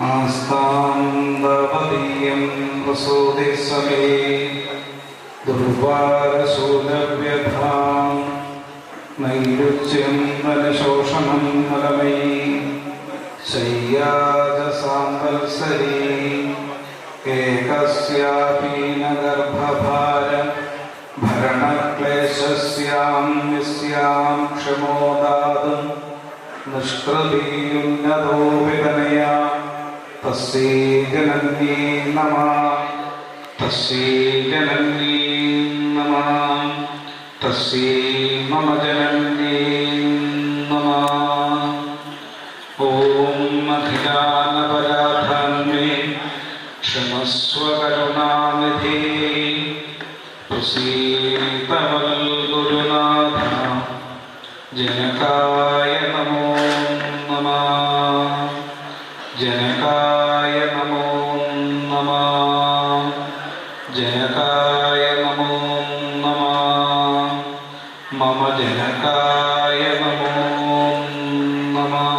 ആസ്താന്തപദീയം പ്രസൂതി സമേ ദുർവാരശൂലവ്യഥാം നൈരുച്യം വനശോഷണം മലമയീ ശയ്യാജസാംവത്സരീ ഏകസ്യാപീനഗർഭഭാര ഭരണക്ലേശസ്യാം യസ്യാം ക്ഷമോദാതും നിഷ്കൃതീയുന്നതോ വിതനയാ തസ്യൈ ജനന്യൈ നമഃ തസ്യൈ ജനന്യൈ നമഃ തസ്യൈ മമ ജനന്യൈ നമഃ. ഓം അഖിലാനപരാധാന്മേ ക്ഷമസ്വ കരുണാനിധേ പ്രസീതവൽ ഗുരുനാഥ ജനകായ നമോ നമഃ ജനകായ നമോ നമഃ ജനകായ നമോ നമഃ മമ ജനകായ നമോ നമഃ.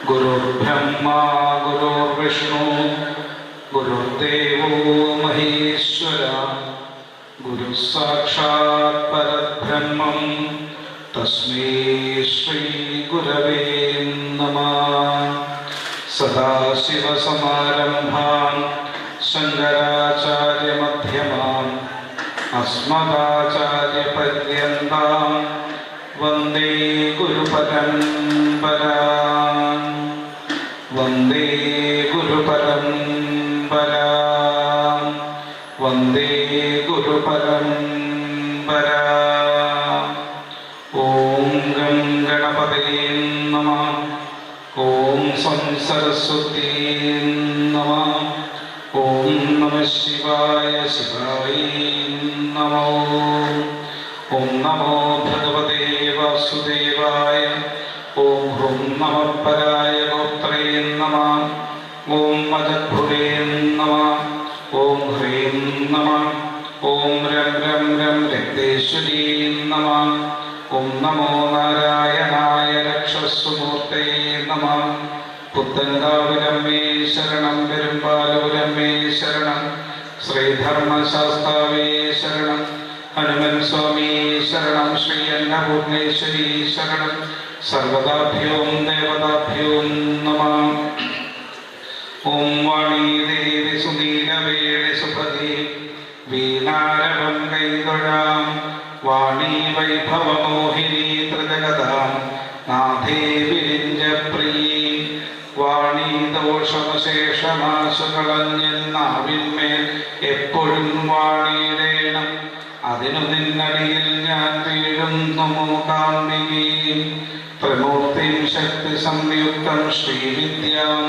ഗുരുർബ്രഹ്മാ ഗുരുർവിഷ്ണു ഗുരുർദേവോ മഹേശ്വര ഗുരു സാക്ഷാത് പരബ്രഹ്മം തസ്മൈ ശ്രീ ഗുരവേ നമഃ. സദാശിവസമാരംഭാം ശങ്കരാചാര്യമധ്യമാം അസ്മദാചാര്യപര്യന്താം വന്ദേ ഗുരുപരമ്പരാം വന്ദേ ഗുരുപരമ്പരാം വന്ദേ ഗുരുപരമ്പരാം. ഓം ഗം ഗണപതയേ നമഃ. ഓം സം സരസ്വതീ നമഃ. ഓം നമഃ ശിവായ ശിവായ നമോ. ഓം നമോ ഭഗവതേ വാസുദേവായ. ഓം ഹ്രൂം നമഃ പരായ ഗോത്രേ നമഃ. ഓം മജദ്ഭുവേ നമഃ. ഓം ഹ്രീം നമഃ. ഓം രം രം രം രക്തേശ്വരീ നമഃ. ഓം നമോ നാരായണായ രക്ഷസ്സുമൂർത്തേ നമഃ. പുത്തൻകാവിലമ്മേ ശരണം. പെരുമ്പാലൂരമ്മേ ശരണം. ശ്രീധർമ്മശാസ്താവേ ശരണം. ഹനുമൻ സ്വാമി ശരണം. ശ്രീ അന്നപൂർണേശ്വരി ശരണം. സർവദാഭ്യോം ദേവതാഭ്യോം നമഃ. ഓം വാണീ ദേവി സുനീലവേണി സുഭഗി വീണാരവം കൈതൊഴാം. വാണീ വൈഭവമോഹിനി ത്രിജഗതാം നാഥേ വിരിഞ്ചപ്രിയേ. വാണീ ദോഷമശേഷമാശുകളഞ്ഞെന്നാവിന്മേൽ എപ്പോഴും വാണിയിടേണം. അതിനു നിന്നടിയിൽ ഞാൻ വീഴുന്നു മൂകാംബികേ. ത്രിമൂർത്തിം ശക്തി സംയുക്തം ശ്രീവിദ്യാം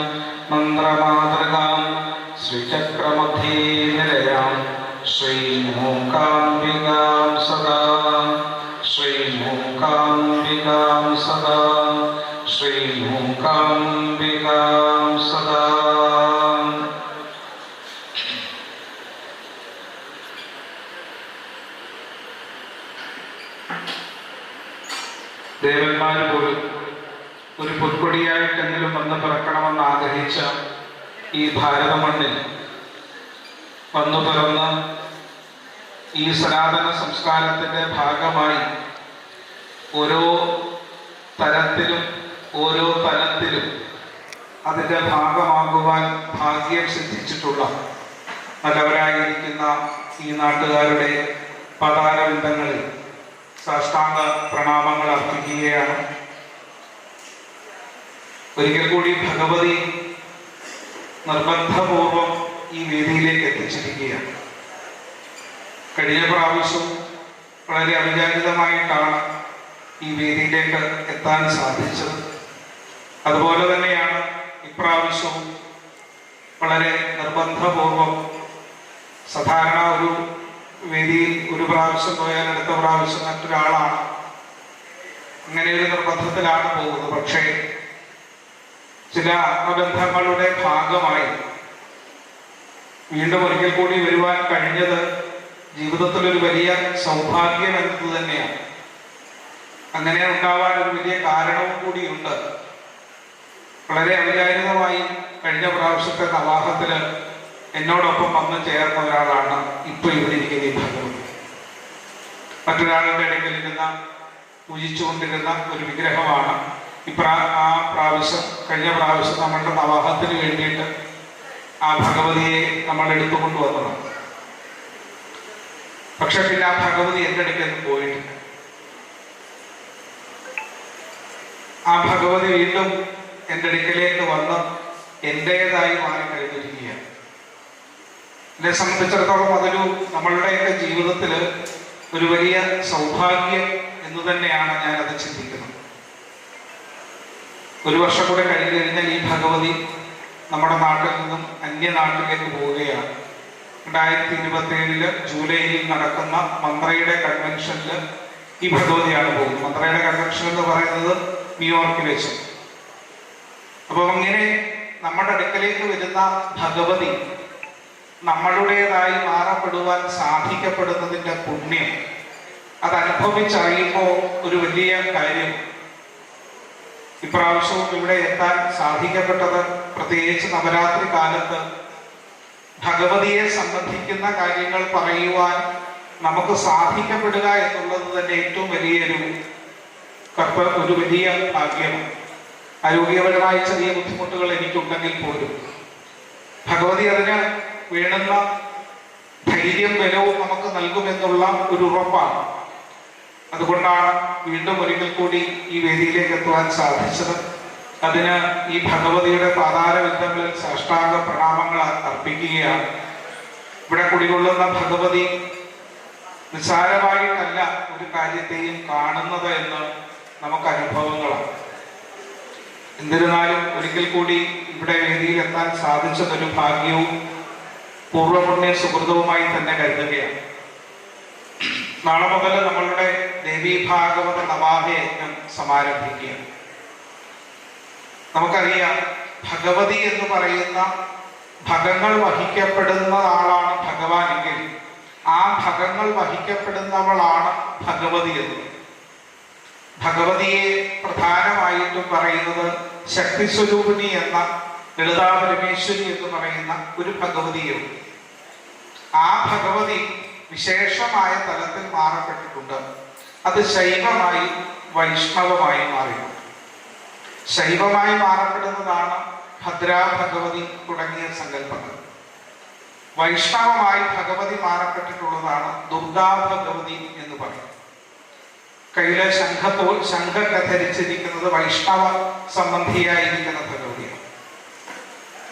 മന്ത്രമാതൃകാം ശ്രീചക്രമധ്യേ നിലയാം ശ്രീമൂകാംബികാം സദാ. ശ്രീമൂകാംബികാം സദാ. ശ്രീമൂകാംബികാം സദാ. ദേവന്മാർ പോലും ഒരു പൊൽക്കൊടിയായിട്ടെങ്കിലും വന്ന് പിറക്കണമെന്ന് ആഗ്രഹിച്ച ഈ ഭാരത മണ്ണിൽ വന്നു പിറന്ന് ഈ സനാതന സംസ്കാരത്തിൻ്റെ ഭാഗമായി ഓരോ തരത്തിലും ഓരോ തലത്തിലും അതിൻ്റെ ഭാഗമാകുവാൻ ഭാഗ്യം സിദ്ധിച്ചിട്ടുള്ള നല്ലവരായിരിക്കുന്ന ഈ നാട്ടുകാരുടെ പതാരബന്ധങ്ങളിൽ സാഷ്ടാംഗ പ്രണാമങ്ങൾ അർപ്പിക്കുകയാണ്. ഒരിക്കൽ കൂടി ഭഗവതി നിർബന്ധപൂർവം ഈ വേദിയിലേക്ക് എത്തിച്ചിരിക്കുകയാണ്. കഴിഞ്ഞ പ്രാവശ്യം വളരെ അവിചാരിതമായിട്ടാണ് ഈ വേദിയിലേക്ക് എത്താൻ സാധിച്ചത്. അതുപോലെ തന്നെയാണ് ഇപ്രാവശ്യവും വളരെ നിർബന്ധപൂർവം. സാധാരണ ഒരു വേദിയിൽ ഒരു പ്രാവശ്യം പോയാൽ അടുത്ത പ്രാവശ്യം മറ്റൊരാളാണ്. അങ്ങനെ ഒരു നിർബന്ധത്തിലാണ് പോകുന്നത്. പക്ഷേ ചില ആത്മബന്ധങ്ങളുടെ ഭാഗമായി വീണ്ടും ഒരിക്കൽ കൂടി വരുവാൻ കഴിഞ്ഞത് ജീവിതത്തിലൊരു വലിയ സൗഭാഗ്യം എന്നത് തന്നെയാണ്. അങ്ങനെ ഉണ്ടാവാൻ ഒരു വലിയ കാരണവും കൂടിയുണ്ട്. വളരെ അവിചാരിതമായി കഴിഞ്ഞ പ്രാവശ്യത്തെ നവാഹത്തിൽ എന്നോടൊപ്പം വന്ന് ചേർന്ന ഒരാളാണ് ഇപ്പോൾ ഇവിടെ ഇരിക്കുന്ന ഈ ഭഗവതി. മറ്റൊരാളുടെ ഇടയ്ക്കിൽ ഇരുന്ന പൂജിച്ചുകൊണ്ടിരുന്ന ഒരു വിഗ്രഹമാണ് കഴിഞ്ഞ പ്രാവശ്യം നമ്മളുടെ നവാഹത്തിന് വേണ്ടിയിട്ട് ആ ഭഗവതിയെ നമ്മൾ എടുത്തുകൊണ്ടുവന്നതാണ്. പക്ഷെ പിന്നെ ആ ഭഗവതി എൻ്റെ അടുക്കൽ പോയിട്ടില്ല. ആ ഭഗവതി വീണ്ടും എൻ്റെ അടുക്കലേക്ക് വന്ന് എൻ്റേതായി മാറിക്കഴിഞ്ഞിരിക്കുകയാണ്. എന്നെ സംബന്ധിച്ചിടത്തോളം അതൊരു നമ്മളുടെയൊക്കെ ജീവിതത്തിൽ ഒരു വലിയ സൗഭാഗ്യം എന്ന് തന്നെയാണ് ഞാനത് ചിന്തിക്കുന്നത്. ഒരു വർഷം കൂടെ കഴിഞ്ഞു കഴിഞ്ഞാൽ ഈ ഭഗവതി നമ്മുടെ നാട്ടിൽ നിന്നും അന്യനാട്ടിലേക്ക് പോവുകയാണ്. 2027 ജൂലൈയിൽ നടക്കുന്ന മന്ത്രയുടെ കൺവെൻഷനിൽ ഈ ഭഗവതിയാണ് പോകുന്നത്. മന്ത്രയുടെ കൺവെൻഷൻ എന്ന് പറയുന്നത് ന്യൂയോർക്കിൽ വെച്ച്. അപ്പം ഇങ്ങനെ നമ്മുടെ അടുക്കലേക്ക് വരുന്ന ഭഗവതി നമ്മളുടേതായി മാറപ്പെടുവാൻ സാധിക്കപ്പെടുന്നതിൻ്റെ പുണ്യം അത് അനുഭവിച്ചറിയുമ്പോൾ ഒരു വലിയ കാര്യം. ഇപ്രാവശ്യവും ഇവിടെ എത്താൻ സാധിക്കപ്പെട്ടത് പ്രത്യേകിച്ച് നവരാത്രി കാലത്ത് ഭഗവതിയെ സംബന്ധിക്കുന്ന കാര്യങ്ങൾ പറയുവാൻ നമുക്ക് സാധിക്കപ്പെടുക എന്നുള്ളത് തന്നെ ഏറ്റവും വലിയൊരു ഒരു വലിയ ഭാഗ്യമാണ്. ആരോഗ്യപരമായ ചെറിയ ബുദ്ധിമുട്ടുകൾ എനിക്കുണ്ടെങ്കിൽ പോലും ഭഗവതി അതിന് വേണ്ടുന്ന ധൈര്യം ബലവും നമുക്ക് നൽകുമെന്നുള്ള ഒരു ഉറപ്പാണ്. അതുകൊണ്ടാണ് വീണ്ടും ഒരിക്കൽ കൂടി ഈ വേദിയിലേക്ക് എത്തുവാൻ സാധിച്ചത്. അതിന് ഈ ഭഗവതിയുടെ പാതാരവിന്ദങ്ങളിൽ സാഷ്ടാംഗ പ്രണാമങ്ങൾ അർപ്പിക്കുകയാണ്. ഇവിടെ കുടികൊള്ളുന്ന ഭഗവതി നിസ്സാരമായിട്ടല്ല ഒരു കാര്യത്തെയും കാണുന്നത് എന്ന് നമുക്ക് അനുഭവങ്ങളാണ്. എന്നിരുന്നാലും ഒരിക്കൽ കൂടി ഇവിടെ വേദിയിൽ എത്താൻ സാധിച്ചതൊരു ഭാഗ്യവും പൂർവ്വപുണ്യ സുഹൃതവുമായി തന്നെ കരുതുകയാണ്. നാളെ മുതൽ നമ്മളുടെ ദേവീ ഭാഗവത നവാഹ യജ്ഞം സമാരംഭിക്കുകയാണ്. നമുക്കറിയാം, ഭഗവതി എന്ന് പറയുന്ന ഭഗങ്ങൾ വഹിക്കപ്പെടുന്ന ആളാണ് ഭഗവാനെങ്കിൽ ആ ഭഗങ്ങൾ വഹിക്കപ്പെടുന്നവളാണ് ഭഗവതി എന്ന്. ഭഗവതിയെ പ്രധാനമായിട്ടും പറയുന്നത് ശക്തി സ്വരൂപിണി എന്ന ലളിതാ പരമേശ്വരി എന്ന് പറയുന്ന ഒരു ഭഗവതിയും. ആ ഭഗവതി വിശേഷമായ തലത്തിൽ മാറപ്പെട്ടിട്ടുണ്ട്. അത് ശൈവമായി വൈഷ്ണവമായി മാറിയിട്ടുണ്ട്. ശൈവമായി മാറപ്പെടുന്നതാണ് ഭദ്രാ ഭഗവതി തുടങ്ങിയ സങ്കല്പങ്ങൾ. വൈഷ്ണവമായി ഭഗവതി മാറപ്പെട്ടിട്ടുള്ളതാണ് ദുർഗാ ഭഗവതി എന്ന് പറയും. കയ്യിലെ ശംഖൊക്കെ ധരിച്ചിരിക്കുന്നത് വൈഷ്ണവ സംബന്ധിയായിരിക്കുന്ന ഭഗവതിയാണ്.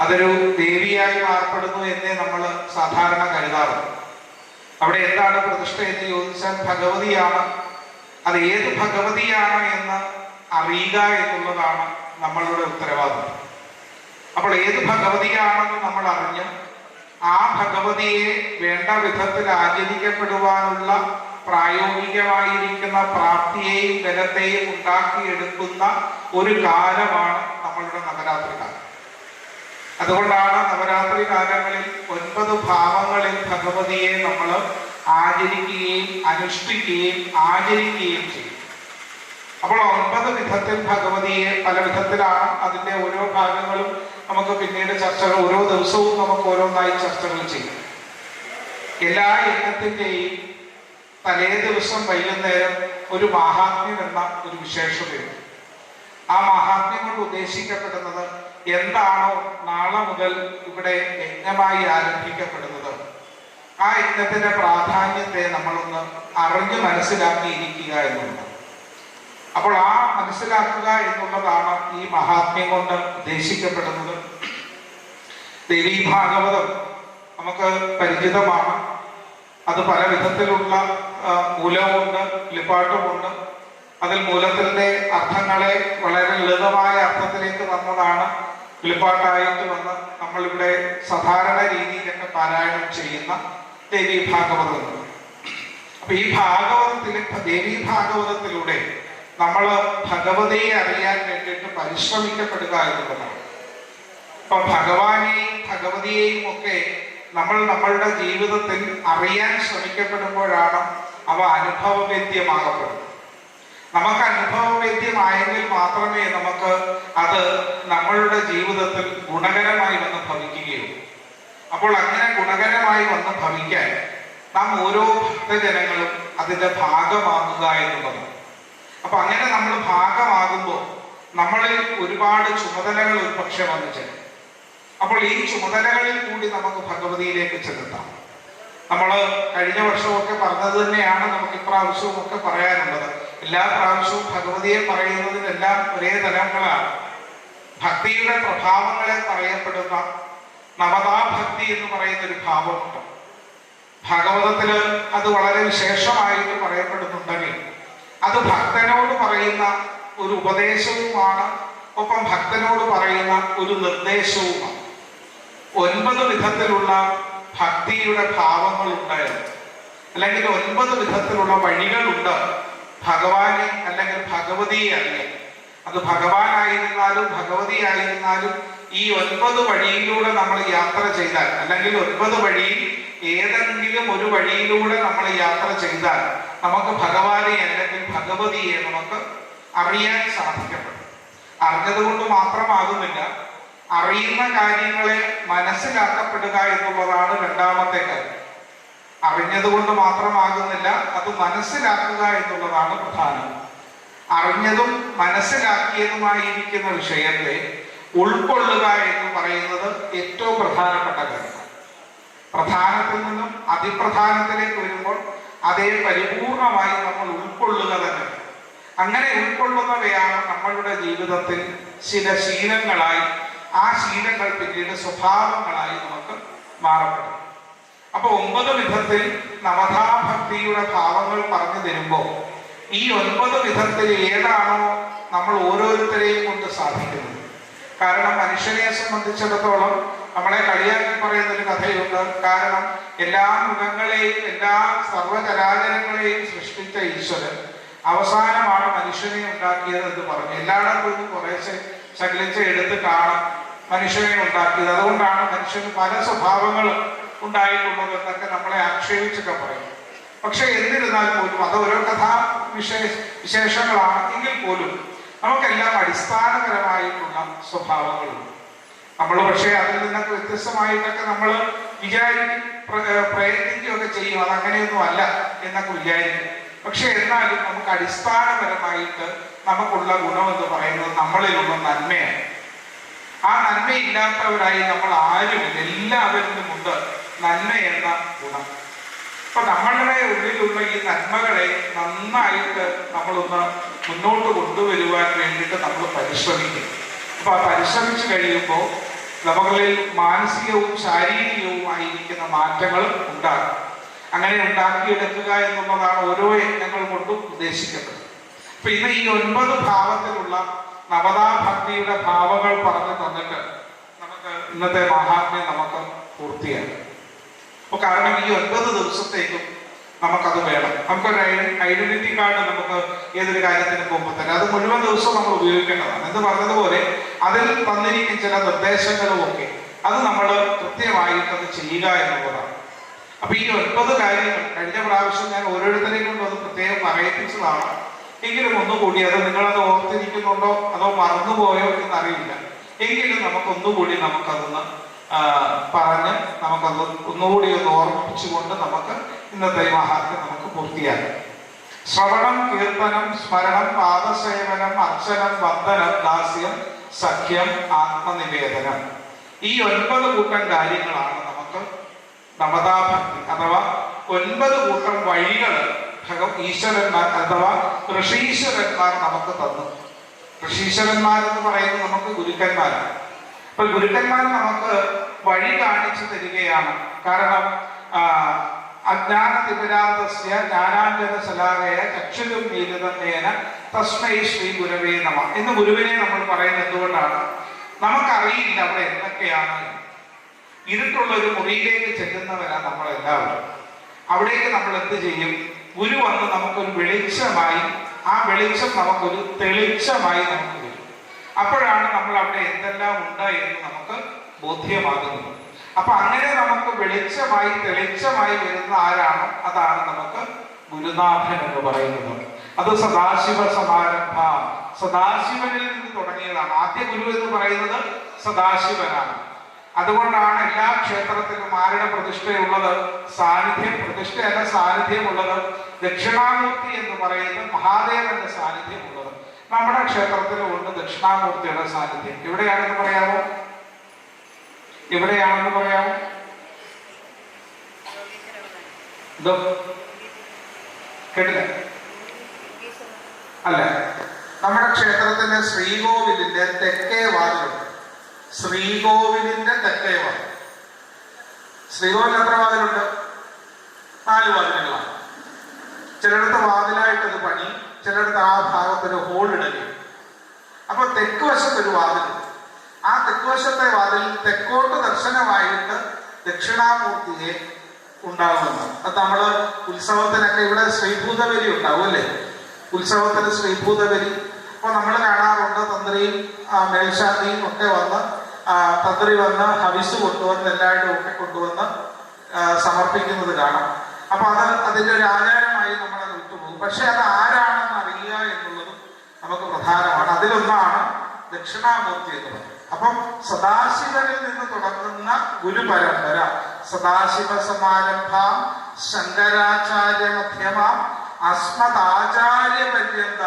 അതൊരു ദേവിയായി മാറപ്പെടുന്നു എന്നേ നമ്മൾ സാധാരണ കരുതാറുണ്ട്. അവിടെ എന്താണ് പ്രതിഷ്ഠ എന്ന് ചോദിച്ചാൽ ഭഗവതിയാണ്. അത് ഏത് ഭഗവതിയാണ് എന്ന് അറിയുക എന്നുള്ളതാണ് നമ്മളുടെ ഉത്തരവാദിത്വം. അപ്പോൾ ഏത് ഭഗവതിയാണെന്ന് നമ്മൾ അറിഞ്ഞ് ആ ഭഗവതിയെ വേണ്ട വിധത്തിൽ ആചരിക്കപ്പെടുവാനുള്ള പ്രായോഗികമായിരിക്കുന്ന പ്രാപ്തിയെയും ബലത്തെയും ഉണ്ടാക്കിയെടുക്കുന്ന ഒരു കാലമാണ് നമ്മളുടെ നവരാത്രി കാലം. അതുകൊണ്ടാണ് നവരാത്രി കാലങ്ങളിൽ 9 ഭാവങ്ങളിൽ ഭഗവതിയെ നമ്മൾ ആചരിക്കുകയും അനുഷ്ഠിക്കുകയും ആചരിക്കുകയും ചെയ്യും. അപ്പോൾ 9 വിധത്തിൽ ഭഗവതിയെ പല വിധത്തിലാണ്. അതിൻ്റെ ഓരോ ഭാഗങ്ങളും നമുക്ക് പിന്നീട് ചർച്ചകൾ, ഓരോ ദിവസവും നമുക്ക് ഓരോന്നായി ചർച്ചകൾ ചെയ്യും. എല്ലാ യജ്ഞത്തിൻ്റെയും തലേ ദിവസം വൈകുന്നേരം ഒരു മാഹാത്മ്യം എന്ന ഒരു വിശേഷതയുണ്ട്. ആ മാഹാത്മ്യം കൊണ്ട് ഉദ്ദേശിക്കപ്പെടുന്നത് എന്താണോ നാളെ മുതൽ ഇവിടെ യജ്ഞമായി ആരംഭിക്കപ്പെടുന്നത്, ആ യജ്ഞത്തിന്റെ പ്രാധാന്യത്തെ നമ്മളൊന്ന് അറിഞ്ഞു മനസ്സിലാക്കിയിരിക്കുക എന്നുള്ളത്. അപ്പോൾ ആ മനസ്സിലാക്കുക എന്നുള്ളതാണ് ഈ മഹാത്മ്യം കൊണ്ട് ഉദ്ദേശിക്കപ്പെടുന്നത്. ദേവീ ഭാഗവതം നമുക്ക് പരിചിതമാണ്. അത് പല വിധത്തിലുള്ള മൂലമുണ്ട്, കിളിപ്പാട്ടുമുണ്ട്. അതിൽ മൂലത്തിന്റെ അർത്ഥങ്ങളെ വളരെ ലളിതമായ അർത്ഥത്തിലേക്ക് വന്നതാണ് കിളിപ്പാട്ടായിട്ട് വന്ന് നമ്മളിവിടെ സാധാരണ രീതിയിലൊക്കെ പാരായണം ചെയ്യുന്ന ദേവീ ഭാഗവതം. അപ്പൊ ഈ ദേവീ ഭാഗവതത്തിലൂടെ നമ്മൾ ഭഗവതിയെ അറിയാൻ വേണ്ടിയിട്ട് പരിശ്രമിക്കപ്പെടുക എന്നുള്ളതാണ്. അപ്പൊ ഭഗവാനെയും ഭഗവതിയെയും ഒക്കെ നമ്മൾ നമ്മളുടെ ജീവിതത്തിൽ അറിയാൻ ശ്രമിക്കപ്പെടുമ്പോഴാണ് അവ അനുഭവവേദ്യമാകപ്പെടുന്നത്. നമുക്ക് അനുഭവവേദ്യമായെങ്കിൽ മാത്രമേ നമുക്ക് അത് നമ്മളുടെ ജീവിതത്തിൽ ഗുണകരമായി വന്ന് ഭവിക്കുകയുള്ളൂ. അപ്പോൾ അങ്ങനെ ഗുണകരമായി വന്ന് ഭവിക്കാൻ നാം ഓരോ ഭക്തജനങ്ങളും അതിൻ്റെ ഭാഗമാകുക എന്നുള്ളത്. അപ്പൊ അങ്ങനെ നമ്മൾ ഭാഗമാകുമ്പോൾ നമ്മളിൽ ഒരുപാട് ചുമതലകൾ ഒരുപക്ഷെ വന്നു ചേരും. അപ്പോൾ ഈ ചുമതലകളിൽ കൂടി നമുക്ക് ഭഗവതിയിലേക്ക് ചെലുത്താം. നമ്മൾ കഴിഞ്ഞ വർഷമൊക്കെ പറഞ്ഞത് തന്നെയാണ് നമുക്ക് ഇപ്രാവശ്യവും ഒക്കെ പറയാനുള്ളത്. എല്ലാ പ്രാവശ്യവും ഭഗവതിയെ പറയുന്നതിനെല്ലാം ഒരേ തലങ്ങളാണ്. ഭക്തിയുടെ പ്രഭാവങ്ങളെ പറയപ്പെടുന്ന നവതാഭക്തി എന്ന് പറയുന്ന ഒരു ഭാവമുണ്ട്. ഭാഗവതത്തില് അത് വളരെ വിശേഷമായിട്ട് പറയപ്പെടുന്നുണ്ടെങ്കിൽ അത് ഭക്തനോട് പറയുന്ന ഒരു ഉപദേശവുമാണ്, ഒപ്പം ഭക്തനോട് പറയുന്ന ഒരു നിർദ്ദേശവുമാണ്. 9 വിധത്തിലുള്ള ഭക്തിയുടെ ഭാവങ്ങളുണ്ട്, അല്ലെങ്കിൽ 9 വിധത്തിലുള്ള വഴികളുണ്ട് ഭഗവാനെ അല്ലെങ്കിൽ ഭഗവതിയെ അറിയാൻ. അത് ഭഗവാനായിരുന്നാലും ഭഗവതി ആയിരുന്നാലും ഈ 9 വഴിയിലൂടെ നമ്മൾ യാത്ര ചെയ്താൽ, അല്ലെങ്കിൽ 9 വഴിയിൽ ഏതെങ്കിലും ഒരു വഴിയിലൂടെ നമ്മൾ യാത്ര ചെയ്താൽ നമുക്ക് ഭഗവാനെ അല്ലെങ്കിൽ ഭഗവതിയെ നമുക്ക് അറിയാൻ സാധിക്കപ്പെടും. അറിഞ്ഞതുകൊണ്ട് മാത്രമാകുന്നില്ല, അറിയുന്ന കാര്യങ്ങളെ മനസ്സിലാക്കപ്പെടുക എന്നുള്ളതാണ് രണ്ടാമത്തെ കാര്യം. അറിഞ്ഞതുകൊണ്ട് മാത്രമാകുന്നില്ല, അത് മനസ്സിലാക്കുക എന്നുള്ളതാണ് പ്രധാനം. അറിഞ്ഞതും മനസ്സിലാക്കിയതുമായിരിക്കുന്ന വിഷയത്തെ ഉൾക്കൊള്ളുക എന്ന് പറയുന്നത് ഏറ്റവും പ്രധാനപ്പെട്ട കാര്യമാണ്. പ്രധാനത്തിൽ നിന്നും അതിപ്രധാനത്തിലേക്ക് വരുമ്പോൾ അതേ പരിപൂർണമായി നമ്മൾ ഉൾക്കൊള്ളുക തന്നെ. അങ്ങനെ ഉൾക്കൊള്ളുന്നവയാണ് നമ്മളുടെ ജീവിതത്തിൽ ചില ശീലങ്ങളായി, ആ ശീലങ്ങൾ പിന്നീട് സ്വഭാവങ്ങളായി നമുക്ക് മാറപ്പെടും. അപ്പൊ 9 വിധത്തിൽ നവതാഭക്തിയുടെ ഭാവങ്ങൾ പറഞ്ഞു തരുമ്പോൾ ഈ 9 വിധത്തിൽ ഏതാണോ നമ്മൾ ഓരോരുത്തരെയും കൊണ്ട് സാധിക്കുന്നത്. കാരണം മനുഷ്യനെ സംബന്ധിച്ചിടത്തോളം നമ്മളെ കളിയാക്കി പറയുന്നൊരു കഥയുണ്ട്. കാരണം എല്ലാ മൃഗങ്ങളെയും എല്ലാ സർവ്വചരാചരങ്ങളെയും സൃഷ്ടിച്ച ഈശ്വരൻ അവസാനമാണ് മനുഷ്യനെ ഉണ്ടാക്കിയത് എന്ന് പറഞ്ഞു. എല്ലായിടത്തും കുറേശ്ശെ ശകലിച്ച് എടുത്തിട്ടാണ് മനുഷ്യനെ ഉണ്ടാക്കിയത്. അതുകൊണ്ടാണ് മനുഷ്യന് പല സ്വഭാവങ്ങളും ഉണ്ടായിട്ടുള്ളത് എന്നൊക്കെ നമ്മളെ ആക്ഷേപിച്ചൊക്കെ പറയും. പക്ഷെ എന്നിരുന്നാൽ പോലും അത് ഓരോ വിശേഷങ്ങളാണ് എങ്കിൽ പോലും നമുക്കെല്ലാം അടിസ്ഥാനപരമായിട്ടുള്ള സ്വഭാവങ്ങളുണ്ട്. നമ്മൾ പക്ഷേ അതിൽ നിന്നൊക്കെ വ്യത്യസ്തമായിട്ടൊക്കെ നമ്മൾ വിചാരിക്കും, പ്രയത്നിക്കുകയൊക്കെ ചെയ്യും, അതങ്ങനെയൊന്നും അല്ല എന്നൊക്കെ വിചാരിക്കും. പക്ഷെ എന്നാലും നമുക്ക് അടിസ്ഥാനപരമായിട്ട് നമുക്കുള്ള ഗുണമെന്ന് പറയുന്നത് നമ്മളിലുള്ള നന്മയാണ്. ആ നന്മയില്ലാത്തവരായി നമ്മൾ ആരുമില്ല, എല്ലാവരിലുമുണ്ട് നന്മ എന്ന ഗുണം. അപ്പൊ നമ്മളുടെ ഉള്ളിലുള്ള ഈ നന്മകളെ നന്നായിട്ട് നമ്മളൊന്ന് മുന്നോട്ട് കൊണ്ടുവരുവാൻ വേണ്ടിയിട്ട് നമ്മൾ പരിശ്രമിക്കും. അപ്പൊ ആ പരിശ്രമിച്ചു കഴിയുമ്പോൾ നമ്മളിൽ മാനസികവും ശാരീരികവുമായിരിക്കുന്ന മാറ്റങ്ങൾ ഉണ്ടാകും. അങ്ങനെ ഉണ്ടാക്കിയെടുക്കുക എന്നുള്ളതാണ് ഓരോ യജ്ഞങ്ങൾ കൊണ്ടും ഉദ്ദേശിക്കുന്നത്. അപ്പൊ ഇന്ന് ഈ 9 ഭാവത്തിലുള്ള നവതാഭക്തിയുടെ ഭാവങ്ങൾ പറഞ്ഞു തന്നിട്ട് നമുക്ക് ഇന്നത്തെ മഹാത്മ്യം നമുക്ക് പൂർത്തിയാക്കാം. അപ്പൊ കാരണം ഈ 9 ദിവസത്തേക്കും നമുക്കത് വേണം. നമുക്കൊരു ഐഡന്റിറ്റി കാർഡ് നമുക്ക് ഏതൊരു കാര്യത്തിന് പോകുമ്പോൾ തന്നെ അത് മുഴുവൻ ദിവസവും നമ്മൾ ഉപയോഗിക്കേണ്ടതാണ്. എന്ന് പറഞ്ഞതുപോലെ അതിൽ തന്നിരിക്കുന്ന ചില നിർദ്ദേശങ്ങളും ഒക്കെ അത് നമ്മൾ കൃത്യമായിട്ട് അത് ചെയ്യുക എന്നുള്ളതാണ്. അപ്പൊ ഈ 9 കാര്യങ്ങൾ കഴിഞ്ഞ പ്രാവശ്യം ഞാൻ ഓരോരുത്തരെയും കൊണ്ട് അത് പ്രത്യേകം പറയിപ്പിച്ചതാണ്. എങ്കിലും ഒന്നുകൂടി അത് നിങ്ങളത് ഓർത്തിരിക്കുന്നുണ്ടോ അതോ മറന്നുപോയോ എന്നറിയില്ല. എങ്കിലും നമുക്കൊന്നുകൂടി നമുക്കതൊന്ന് പറഞ്ഞ് നമുക്കത് ഒന്നുകൂടി ഒന്ന് ഓർമ്മിപ്പിച്ചുകൊണ്ട് നമുക്ക് ഇന്നത്തെ മഹാത്മ്യം നമുക്ക് പൂർത്തിയാക്കാം. ശ്രവണം, കീർത്തനം, സ്മരണം, പാദസേവനം, അർച്ചനം, വന്ദനം, ദാസ്യം, സഖ്യം, ആത്മനിവേദനം. ഈ 9 കൂട്ടം കാര്യങ്ങളാണ് നമുക്ക് നവതാഭക്തി അഥവാ 9 കൂട്ടം വഴികൾ ഈശ്വരന്മാർ അഥവാ ഋഷീശ്വരന്മാർ നമുക്ക് തന്നു. ഋഷീശ്വരന്മാരെന്ന് പറയുന്നത് നമുക്ക് ഗുരുക്കന്മാരാണ്. അപ്പൊ ഗുരുക്കന്മാർ നമുക്ക് വഴി കാണിച്ചു തരികയാണ്. കാരണം അജ്ഞാനതിമിരാന്തസ്യ ജ്ഞാനാഞ്ജന ശലാകയ ചക്ഷുരും നീലിതേന തസ്മൈ ശ്രീ ഗുരവേ നമഃ എന്ന് ഗുരുവിനെ നമ്മൾ പറയുന്നത് എന്തുകൊണ്ടാണ്? നമുക്കറിയില്ല അവിടെ എന്തൊക്കെയാണ്. ഇരുട്ടുള്ള ഒരു മുറിയിലേക്ക് ചെല്ലുന്നവരാണ് നമ്മളെല്ലാവരും. അവിടേക്ക് നമ്മൾ എന്ത് ചെയ്യും? ഗുരു വന്ന് നമുക്കൊരു വെളിച്ചമായി, ആ വെളിച്ചം നമുക്കൊരു തെളിച്ചമായി നമുക്ക് വരും. അപ്പോഴാണ് നമ്മൾ അവിടെ എന്തെല്ലാം ഉണ്ട് എന്ന് നമുക്ക് ബോധ്യമാകുന്നത്. അപ്പൊ അങ്ങനെ നമുക്ക് വെളിച്ചമായി തെളിച്ചമായി വരുന്ന ആരാണോ അതാണ് നമുക്ക് ഗുരുനാഥൻ എന്ന് പറയുന്നത്. അത് സദാശിവ സമാരംഭ, സദാശിവനിൽ നിന്ന് തുടങ്ങിയതാണ്. ആദ്യ ഗുരു എന്ന് പറയുന്നത് സദാശിവനാണ്. അതുകൊണ്ടാണ് എല്ലാ ക്ഷേത്രത്തിലും ആരുടെ പ്രതിഷ്ഠയുള്ളത്? സാന്നിധ്യം, പ്രതിഷ്ഠയല്ല സാന്നിധ്യമുള്ളത്. ദക്ഷിണാമൂർത്തി എന്ന് പറയുന്നത് മഹാദേവന്റെ സാന്നിധ്യമുള്ളത്. നമ്മുടെ ക്ഷേത്രത്തിലും ഉണ്ട് ദക്ഷിണാമൂർത്തിയുടെ സാന്നിധ്യം. എവിടെയാണെന്ന് പറയാമോ? എവിടെയാണെന്ന് പറയാമോ? എന്തോ കേട്ടില്ല? അല്ല, നമ്മുടെ ക്ഷേത്രത്തിന്റെ ശ്രീകോവിലിന്റെ തെക്കേ വാതിലുണ്ട്. ശ്രീകോവിലിന്റെ തെക്കേ വാതിൽ. ശ്രീകോവിൽ എത്ര വാതിലുണ്ട്? 4 വാതിലുകളാണ്. ചിലയിടത്ത് വാതിലായിട്ടത് പണി, ചിലയിടത്ത് ആ ഭാഗത്തൊരു ഹോൾ ഇടലും. അപ്പൊ തെക്ക് വശത്തൊരു വാതിലുണ്ട്. ആ തെക്ക് വശത്തെ വാതിൽ തെക്കോട്ട് ദർശനമായിട്ട് ദക്ഷിണാമൂർത്തിയെ ഉണ്ടാകുമെന്നാണ്. അത് നമ്മള് ഉത്സവത്തിനൊക്കെ ഇവിടെ ശ്രീഭൂതബലി ഉണ്ടാവും അല്ലേ? ഉത്സവത്തിന് ശ്രീഭൂതബലി. അപ്പൊ നമ്മൾ കാണാറുണ്ട് തന്ത്രിയും മേൽശാന്തിയും ഒക്കെ വന്ന്, തന്ത്രി വന്ന് ഹവിസ് കൊണ്ടുവന്ന് എല്ലാവരും ഒക്കെ കൊണ്ടുവന്ന് സമർപ്പിക്കുന്നത് കാണാം. അപ്പൊ അതിന്റെ ഒരു ആചാരമായി നമ്മളത് വിട്ടുപോകും. പക്ഷെ അത് ആരാണെന്ന് അറിയുക എന്നുള്ളതും നമുക്ക് പ്രധാനമാണ്. അതിലൊന്നാണ് ദക്ഷിണാമൂർത്തി എന്ന് പറയുന്നത്. അപ്പം സദാശിവനിൽ നിന്ന് തുടങ്ങുന്ന ഗുരുപരമ്പര സദാശിവ സമാരംഭാം ശങ്കരാചാര്യ മധ്യമാം അസ്മദാചാര്യ പര്യന്ത.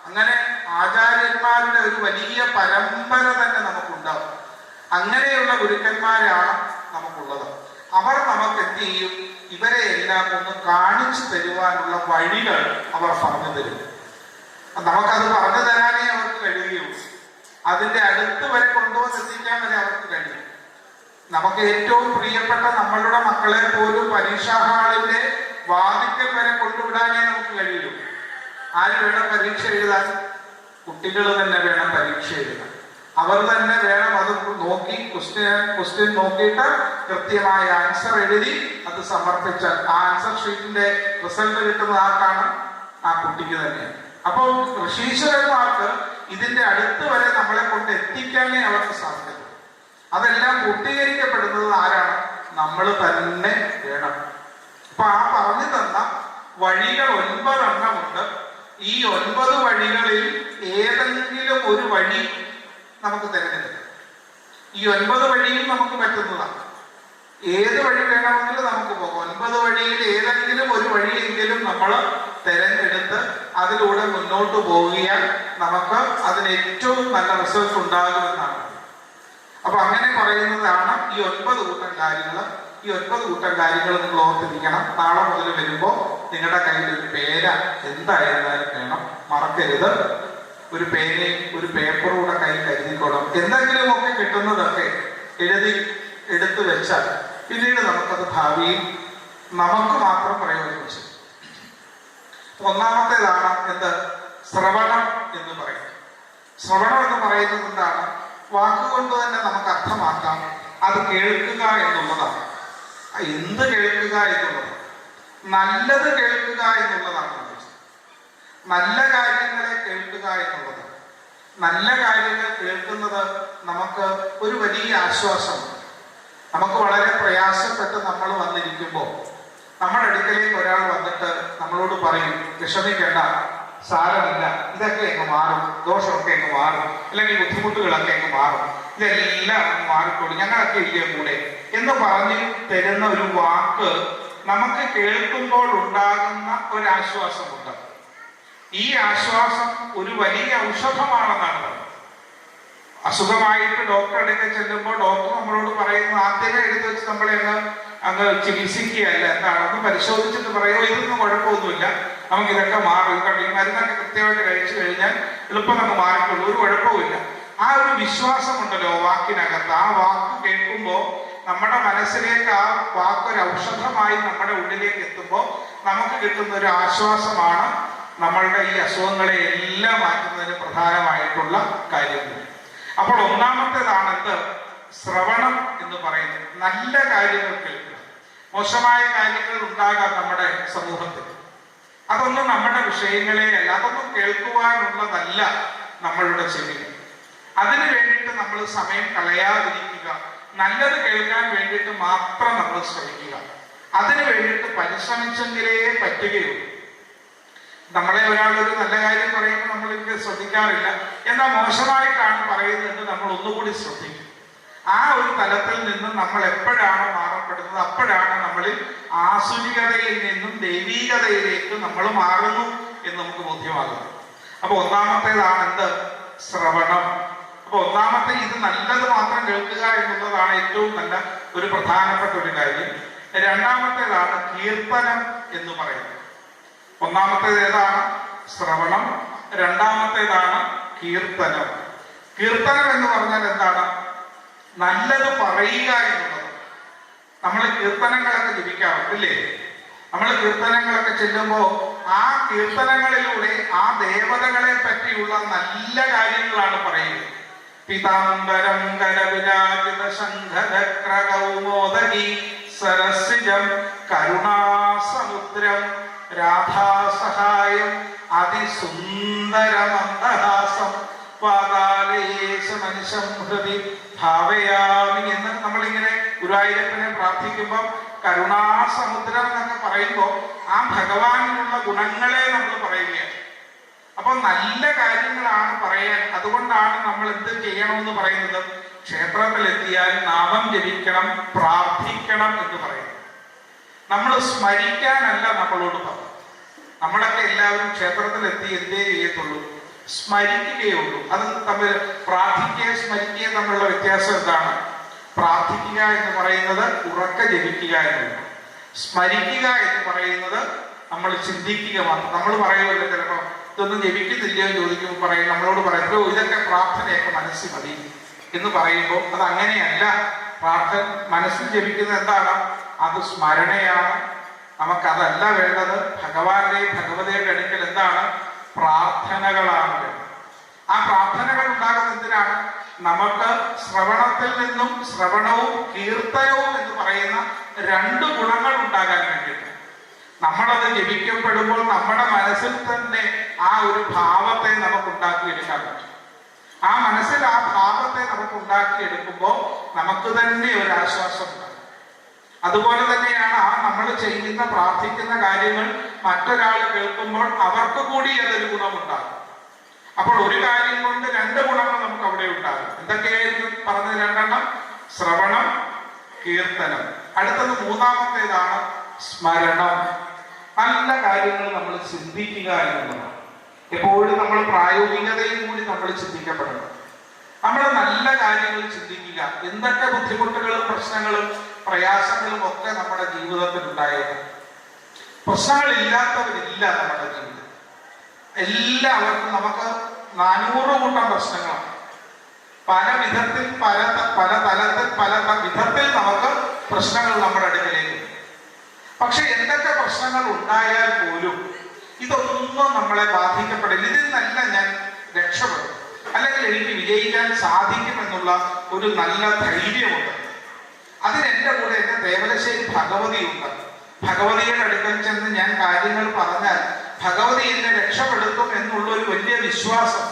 അങ്ങനെ ആചാര്യന്മാരുടെ ഒരു വലിയ പരമ്പര തന്നെ നമുക്കുണ്ടാവും. അങ്ങനെയുള്ള ഗുരുക്കന്മാരാണ് നമുക്കുള്ളത്. അവർ നമുക്ക് എന്ത് ചെയ്യും? ഇവരെ എല്ലാം ഒന്ന് കാണിച്ചു തരുവാനുള്ള വഴികൾ അവർ പറഞ്ഞു തരും. നമുക്കത് പറഞ്ഞു തരാനേ അവർക്ക് കഴിയുകയുള്ളൂ. അതിന്റെ അടുത്ത് വരെ കൊണ്ടുവന്നെത്തിക്കാൻ വരെ അവർക്ക് കഴിയും. നമുക്ക് ഏറ്റവും പ്രിയപ്പെട്ട നമ്മളുടെ മക്കളെ പോലും പരീക്ഷാ ഹാളിന്റെ വാതിക്കൽ വരെ കൊണ്ടുവിടാനേ നമുക്ക് കഴിയൂ. ആര് വേണം പരീക്ഷ എഴുതാൻ? കുട്ടികൾ തന്നെ വേണം പരീക്ഷ എഴുതാൻ. അവർ തന്നെ വേണം അത് നോക്കി ക്വസ്റ്റ്യൻ നോക്കിയിട്ട് കൃത്യമായ ആൻസർ എഴുതി അത് സമർപ്പിച്ചാൽ ആ ആൻസർ ഷീറ്റിന്റെ റിസൾട്ട് കിട്ടുന്നത് ആർക്കാണ്? ആ കുട്ടിക്ക് തന്നെയാണ്. അപ്പോൾ ഋഷീശ്വരന്മാർക്ക് ഇതിന്റെ അടുത്ത് വരെ നമ്മളെ കൊണ്ട് എത്തിക്കാനേ അവർക്ക് സാധിക്കും. അതെല്ലാം പൂർത്തീകരിക്കപ്പെടുന്നത് ആരാണ്? നമ്മൾ തന്നെ വേണം. അപ്പൊ ആ പറഞ്ഞു തന്ന വഴികൾ 9 എണ്ണമുണ്ട്. ഈ 9 വഴികളിൽ ഏതെങ്കിലും ഒരു വഴി നമുക്ക് തിരഞ്ഞെടുക്കാം. ഈ 9 വഴിയും നമുക്ക് പറ്റുന്നതാണ്. ഏത് വഴി വേണമെങ്കിലും നമുക്ക് പോകാം. 9 വഴിയിൽ ഏതെങ്കിലും ഒരു വഴിയെങ്കിലും നമ്മൾ തിരഞ്ഞെടുത്ത് അതിലൂടെ മുന്നോട്ട് പോകിയാൽ നമുക്ക് അതിന് ഏറ്റവും നല്ല റിസൾട്ട് ഉണ്ടാകുമെന്നാണ്. അപ്പൊ അങ്ങനെ പറയുന്നതാണ് ഈ 9 കൂട്ടം കാര്യങ്ങൾ. ഈ 9 കൂട്ടം കാര്യങ്ങൾ നിങ്ങൾ ഓർത്തിരിക്കണം. നാളെ മുതൽ വരുമ്പോൾ നിങ്ങളുടെ കയ്യിൽ ഒരു പേന എന്തായിരുന്നാലും വേണം, മറക്കരുത്. ഒരു പേനയും ഒരു പേപ്പറും കൂടെ കയ്യിൽ കരുതിക്കോളും. എന്തെങ്കിലുമൊക്കെ കിട്ടുന്നതൊക്കെ എടുത്തു വെച്ചാൽ പിന്നീട് നമുക്കത് ഭാവിയിൽ നമുക്ക് മാത്രം പ്രയോജനിച്ചു. ഒന്നാമത്തേതാണ് എന്ത്? ശ്രവണം എന്ന് പറയുന്നത്. ശ്രവണം എന്ന് പറയുന്നത് എന്താണ്? വാക്കുകൊണ്ട് തന്നെ നമുക്ക് അർത്ഥമാക്കാം. അത് കേൾക്കുക എന്നുള്ളതാണ്. എന്ത് കേൾക്കുക എന്നുള്ളത്? നല്ലത് കേൾക്കുക എന്നുള്ളതാണ്. നല്ല കാര്യങ്ങളെ കേൾക്കുക എന്നുള്ളത്. നല്ല കാര്യങ്ങൾ കേൾക്കുന്നത് നമുക്ക് ഒരു വലിയ ആശ്വാസമാണ്. നമുക്ക് വളരെ പ്രയാസപ്പെട്ട് നമ്മൾ വന്നിരിക്കുമ്പോൾ നമ്മുടെ അടുക്കലേക്ക് ഒരാൾ വന്നിട്ട് നമ്മളോട് പറയും, വിഷമിക്കേണ്ട, സാരമില്ല, ഇതൊക്കെ അങ്ങ് മാറും, ദോഷമൊക്കെ അങ്ങ് മാറും, അല്ലെങ്കിൽ ബുദ്ധിമുട്ടുകളൊക്കെ അങ്ങ് മാറും, ഇതെല്ലാം അങ്ങ് മാറിക്കോളും, ഞങ്ങളൊക്കെ ഇല്ലേ കൂടെ എന്ന് പറഞ്ഞ് തരുന്ന ഒരു വാക്ക് നമുക്ക് കേൾക്കുമ്പോൾ ഉണ്ടാകുന്ന ഒരാശ്വാസമുണ്ട്. ഈ ആശ്വാസം ഒരു വലിയ ഔഷധമാണെന്നാണ് പറയുന്നത്. അസുഖമായിട്ട് ഡോക്ടറെ അടുക്കൽ ചെല്ലുമ്പോൾ ഡോക്ടർ നമ്മളോട് പറയുന്നത് ആദ്യമേ എടുത്തു വെച്ച് നമ്മളെ അങ്ങ് ചികിത്സിക്കുകയല്ല, എന്താണെന്ന് പരിശോധിച്ചിട്ട് പറയുമോ ഇതൊന്നും കുഴപ്പമൊന്നുമില്ല, നമുക്ക് ഇതൊക്കെ മാറും, ഈ മരുന്നൊക്കെ കൃത്യമായിട്ട് കഴിച്ചു കഴിഞ്ഞാൽ എളുപ്പം നമുക്ക് മാറിക്കൊള്ളൂ, ഒരു കുഴപ്പമില്ല. ആ ഒരു വിശ്വാസമുണ്ടല്ലോ വാക്കിനകത്ത്. ആ വാക്ക് കേൾക്കുമ്പോൾ നമ്മുടെ മനസ്സിലേക്ക് ആ വാക്കൊരു ഔഷധമായി നമ്മുടെ ഉള്ളിലേക്ക് എത്തുമ്പോൾ നമുക്ക് കിട്ടുന്ന ഒരു ആശ്വാസമാണ് നമ്മളുടെ ഈ അസുഖങ്ങളെ എല്ലാം മാറ്റുന്നതിന് പ്രധാനമായിട്ടുള്ള കാര്യങ്ങൾ. അപ്പോൾ ഒന്നാമത്തേതാണ് എന്ത്? ശ്രവണം എന്ന് പറയുന്നത്. നല്ല കാര്യങ്ങൾ കേൾക്കുക. മോശമായ കാര്യങ്ങൾ ഉണ്ടാകാം നമ്മുടെ സമൂഹത്തിൽ, അതൊന്നും നമ്മുടെ വിഷയങ്ങളെ അല്ല, അതൊന്നും കേൾക്കുവാനുള്ളതല്ല നമ്മളുടെ ചെവികൾ. അതിനു വേണ്ടിയിട്ട് നമ്മൾ സമയം കളയാതിരിക്കുക. നല്ലത് കേൾക്കാൻ വേണ്ടിയിട്ട് മാത്രം നമ്മൾ ശ്രമിക്കുക. അതിനു വേണ്ടിയിട്ട് പരിശ്രമിച്ചെങ്കിലേ പറ്റുകയുള്ളൂ. നമ്മളെ ഒരാളൊരു നല്ല കാര്യം പറയുമ്പോൾ നമ്മൾ ഇത് ശ്രദ്ധിക്കാറില്ല, എന്നാൽ മോശമായിട്ടാണ് പറയുന്നത് നമ്മൾ ഒന്നുകൂടി ശ്രദ്ധിക്കും. ആ ഒരു തലത്തിൽ നിന്നും നമ്മൾ എപ്പോഴാണ് മാറപ്പെടുന്നത്, അപ്പോഴാണ് നമ്മളിൽ ആസുരികതയിൽ നിന്നും ദൈവീകതയിലേക്ക് നമ്മൾ മാറുന്നു എന്ന് നമുക്ക് ബോധ്യമാകുന്നു. അപ്പൊ ഒന്നാമത്തേതാണ് എന്ത്? ശ്രവണം. അപ്പൊ ഒന്നാമത്തെ ഇത് നല്ലത് മാത്രം കേൾക്കുക എന്നുള്ളതാണ് ഏറ്റവും നല്ല ഒരു പ്രധാനപ്പെട്ട ഒരു കാര്യം. രണ്ടാമത്തേതാണ് കീർത്തനം എന്ന് പറയുന്നത്. ഒന്നാമത്തേത് ഏതാണ്? ശ്രവണം. രണ്ടാമത്തേതാണ് കീർത്തനം. കീർത്തനം എന്ന് പറഞ്ഞാൽ എന്താണ്? നല്ലത് പറയുക എന്നുള്ളത്. നമ്മൾ കീർത്തനങ്ങളൊക്കെ ജപിക്കാറുണ്ട് അല്ലേ? നമ്മൾ കീർത്തനങ്ങളൊക്കെ ചെല്ലുമ്പോൾ ആ കീർത്തനങ്ങളിലൂടെ ആ ദേവതകളെ പറ്റിയുള്ള നല്ല കാര്യങ്ങളാണ് പറയുന്നത്. പിതാംബരം കരവിരാജിത ശംഖചക്ര കൗമോദകി സരസിജം കരുണാസമുദ്രം രാധാസഹായം അതിസുന്ദരമന്ദഹാസം പാതാലേശമനിശം ഹൃദി ഭാവയാമി എന്ന് നമ്മളിങ്ങനെ ഗുരുവായൂരപ്പനെ പ്രാർത്ഥിക്കുമ്പോൾ കരുണാസമുദ്രം എന്നൊക്കെ പറയുമ്പോൾ ആ ഭഗവാനിലുള്ള ഗുണങ്ങളെ നമ്മൾ പറയുകയാണ്. അപ്പൊ നല്ല കാര്യങ്ങളാണ് പറയാൻ. അതുകൊണ്ടാണ് നമ്മൾ എന്ത് ചെയ്യണമെന്ന് പറയുന്നത്? ക്ഷേത്രത്തിലെത്തിയാൽ നാമം ജപിക്കണം, പ്രാർത്ഥിക്കണം എന്ന് പറയുന്നത്. നമ്മൾ സ്മരിക്കാനല്ല നമ്മളോട് പറഞ്ഞു. നമ്മളൊക്കെ എല്ലാവരും ക്ഷേത്രത്തിലെത്തി എന്തേ ചെയ്യത്തുള്ളൂ? സ്മരിക്കുകയുള്ളൂ. അത് തമ്മിൽ പ്രാർത്ഥിക്കുക സ്മരിക്കുക തമ്മിലുള്ള വ്യത്യാസം എന്താണ്? പ്രാർത്ഥിക്കുക എന്ന് പറയുന്നത് ഉറക്കെ ജപിക്കുക എന്നുള്ളത്. സ്മരിക്കുക എന്ന് പറയുന്നത് നമ്മൾ ചിന്തിക്കുക മാത്രം. നമ്മൾ പറയുമല്ലോ ചിലപ്പോൾ ഇതൊന്നും ജപിക്കുന്നില്ലയോ ചോദിക്കുമ്പോൾ പറയും, നമ്മളോട് പറയുമ്പോൾ ഇതൊക്കെ പ്രാർത്ഥനയൊക്കെ മനസ്സിൽ മതി എന്ന് പറയുമ്പോൾ അത് അങ്ങനെയല്ല. പ്രാർത്ഥന മനസ്സിൽ ജപിക്കുന്നത് എന്താണ്? അത് സ്മരണയാണ്. നമുക്കതല്ല വേണ്ടത്. ഭഗവാന്റെ ഭഗവതിയുടെ അടുക്കൽ എന്താണ്? പ്രാർത്ഥനകളാണ് വേണ്ടത്. ആ പ്രാർത്ഥനകൾ ഉണ്ടാകുന്ന എന്തിനാണ്? നമുക്ക് ശ്രവണത്തിൽ നിന്നും ശ്രവണവും കീർത്തനവും എന്ന് പറയുന്ന രണ്ട് ഗുണങ്ങൾ ഉണ്ടാകാൻ വേണ്ടിയിട്ട്. നമ്മളത് ജപിക്കപ്പെടുമ്പോൾ നമ്മുടെ മനസ്സിൽ തന്നെ ആ ഒരു ഭാവത്തെ നമുക്ക് ഉണ്ടാക്കിയെടുക്കാൻ പറ്റും. ആ മനസ്സിൽ ആ ഭാവത്തെ നമുക്ക് ഉണ്ടാക്കിയെടുക്കുമ്പോൾ നമുക്ക് തന്നെ ഒരു ആശ്വാസം ഉണ്ടാകും. അതുപോലെ തന്നെയാണ് ആ നമ്മൾ ചെയ്യുന്ന പ്രാർത്ഥിക്കുന്ന കാര്യങ്ങൾ മറ്റൊരാൾ കേൾക്കുമ്പോൾ അവർക്ക് കൂടി അതൊരു ഗുണമുണ്ടാകും. അപ്പോൾ ഒരു കാര്യം കൊണ്ട് രണ്ട് ഗുണങ്ങൾ നമുക്ക് അവിടെ ഉണ്ടാകും. എന്തൊക്കെയായിരുന്നു പറഞ്ഞത്? രണ്ടെണ്ണം ശ്രവണം, കീർത്തനം. അടുത്തത് മൂന്നാമത്തേതാണ് സ്മരണം. നല്ല കാര്യങ്ങൾ നമ്മൾ ചിന്തിക്കുക എന്നുള്ളതാണ്. എപ്പോഴും നമ്മൾ പ്രായോഗികതയും കൂടി നമ്മൾ ചിന്തിക്കപ്പെടണം. നമ്മൾ നല്ല കാര്യങ്ങൾ ചിന്തിക്കുക. എന്തൊക്കെ ബുദ്ധിമുട്ടുകളും പ്രശ്നങ്ങളും പ്രയാസങ്ങളും ഒക്കെ നമ്മുടെ ജീവിതത്തിൽ ഉണ്ടായേക്കും. പ്രശ്നങ്ങളില്ലാത്തവരില്ല നമ്മുടെ ജീവിതത്തിൽ. എല്ലാവർക്കും നമുക്ക് 400 കൂട്ടം പ്രശ്നങ്ങളാണ്. പല വിധത്തിൽ പല തലത്തിൽ പല വിധത്തിൽ നമുക്ക് പ്രശ്നങ്ങൾ നമ്മുടെ അടുക്കലേക്ക്. പക്ഷെ എന്തൊക്കെ പ്രശ്നങ്ങൾ ഉണ്ടായാൽ പോലും ഇതൊന്നും നമ്മളെ ബാധിക്കപ്പെടില്ല. ഇതിൽ നിന്നല്ല ഞാൻ രക്ഷപ്പെടും, അല്ലെങ്കിൽ എനിക്ക് വിജയിക്കാൻ സാധിക്കുമെന്നുള്ള ഒരു നല്ല ധൈര്യമുണ്ട്. അതിനെന്റെ കൂടെ എന്റെ ദേവലശ്ശേരി ഭഗവതിയുണ്ട്. ഭഗവതിയുടെ അടുക്കൽ ചെന്ന് ഞാൻ കാര്യങ്ങൾ പറഞ്ഞാൽ ഭഗവതി എന്നെ രക്ഷപ്പെടുത്തും എന്നുള്ള ഒരു വലിയ വിശ്വാസം,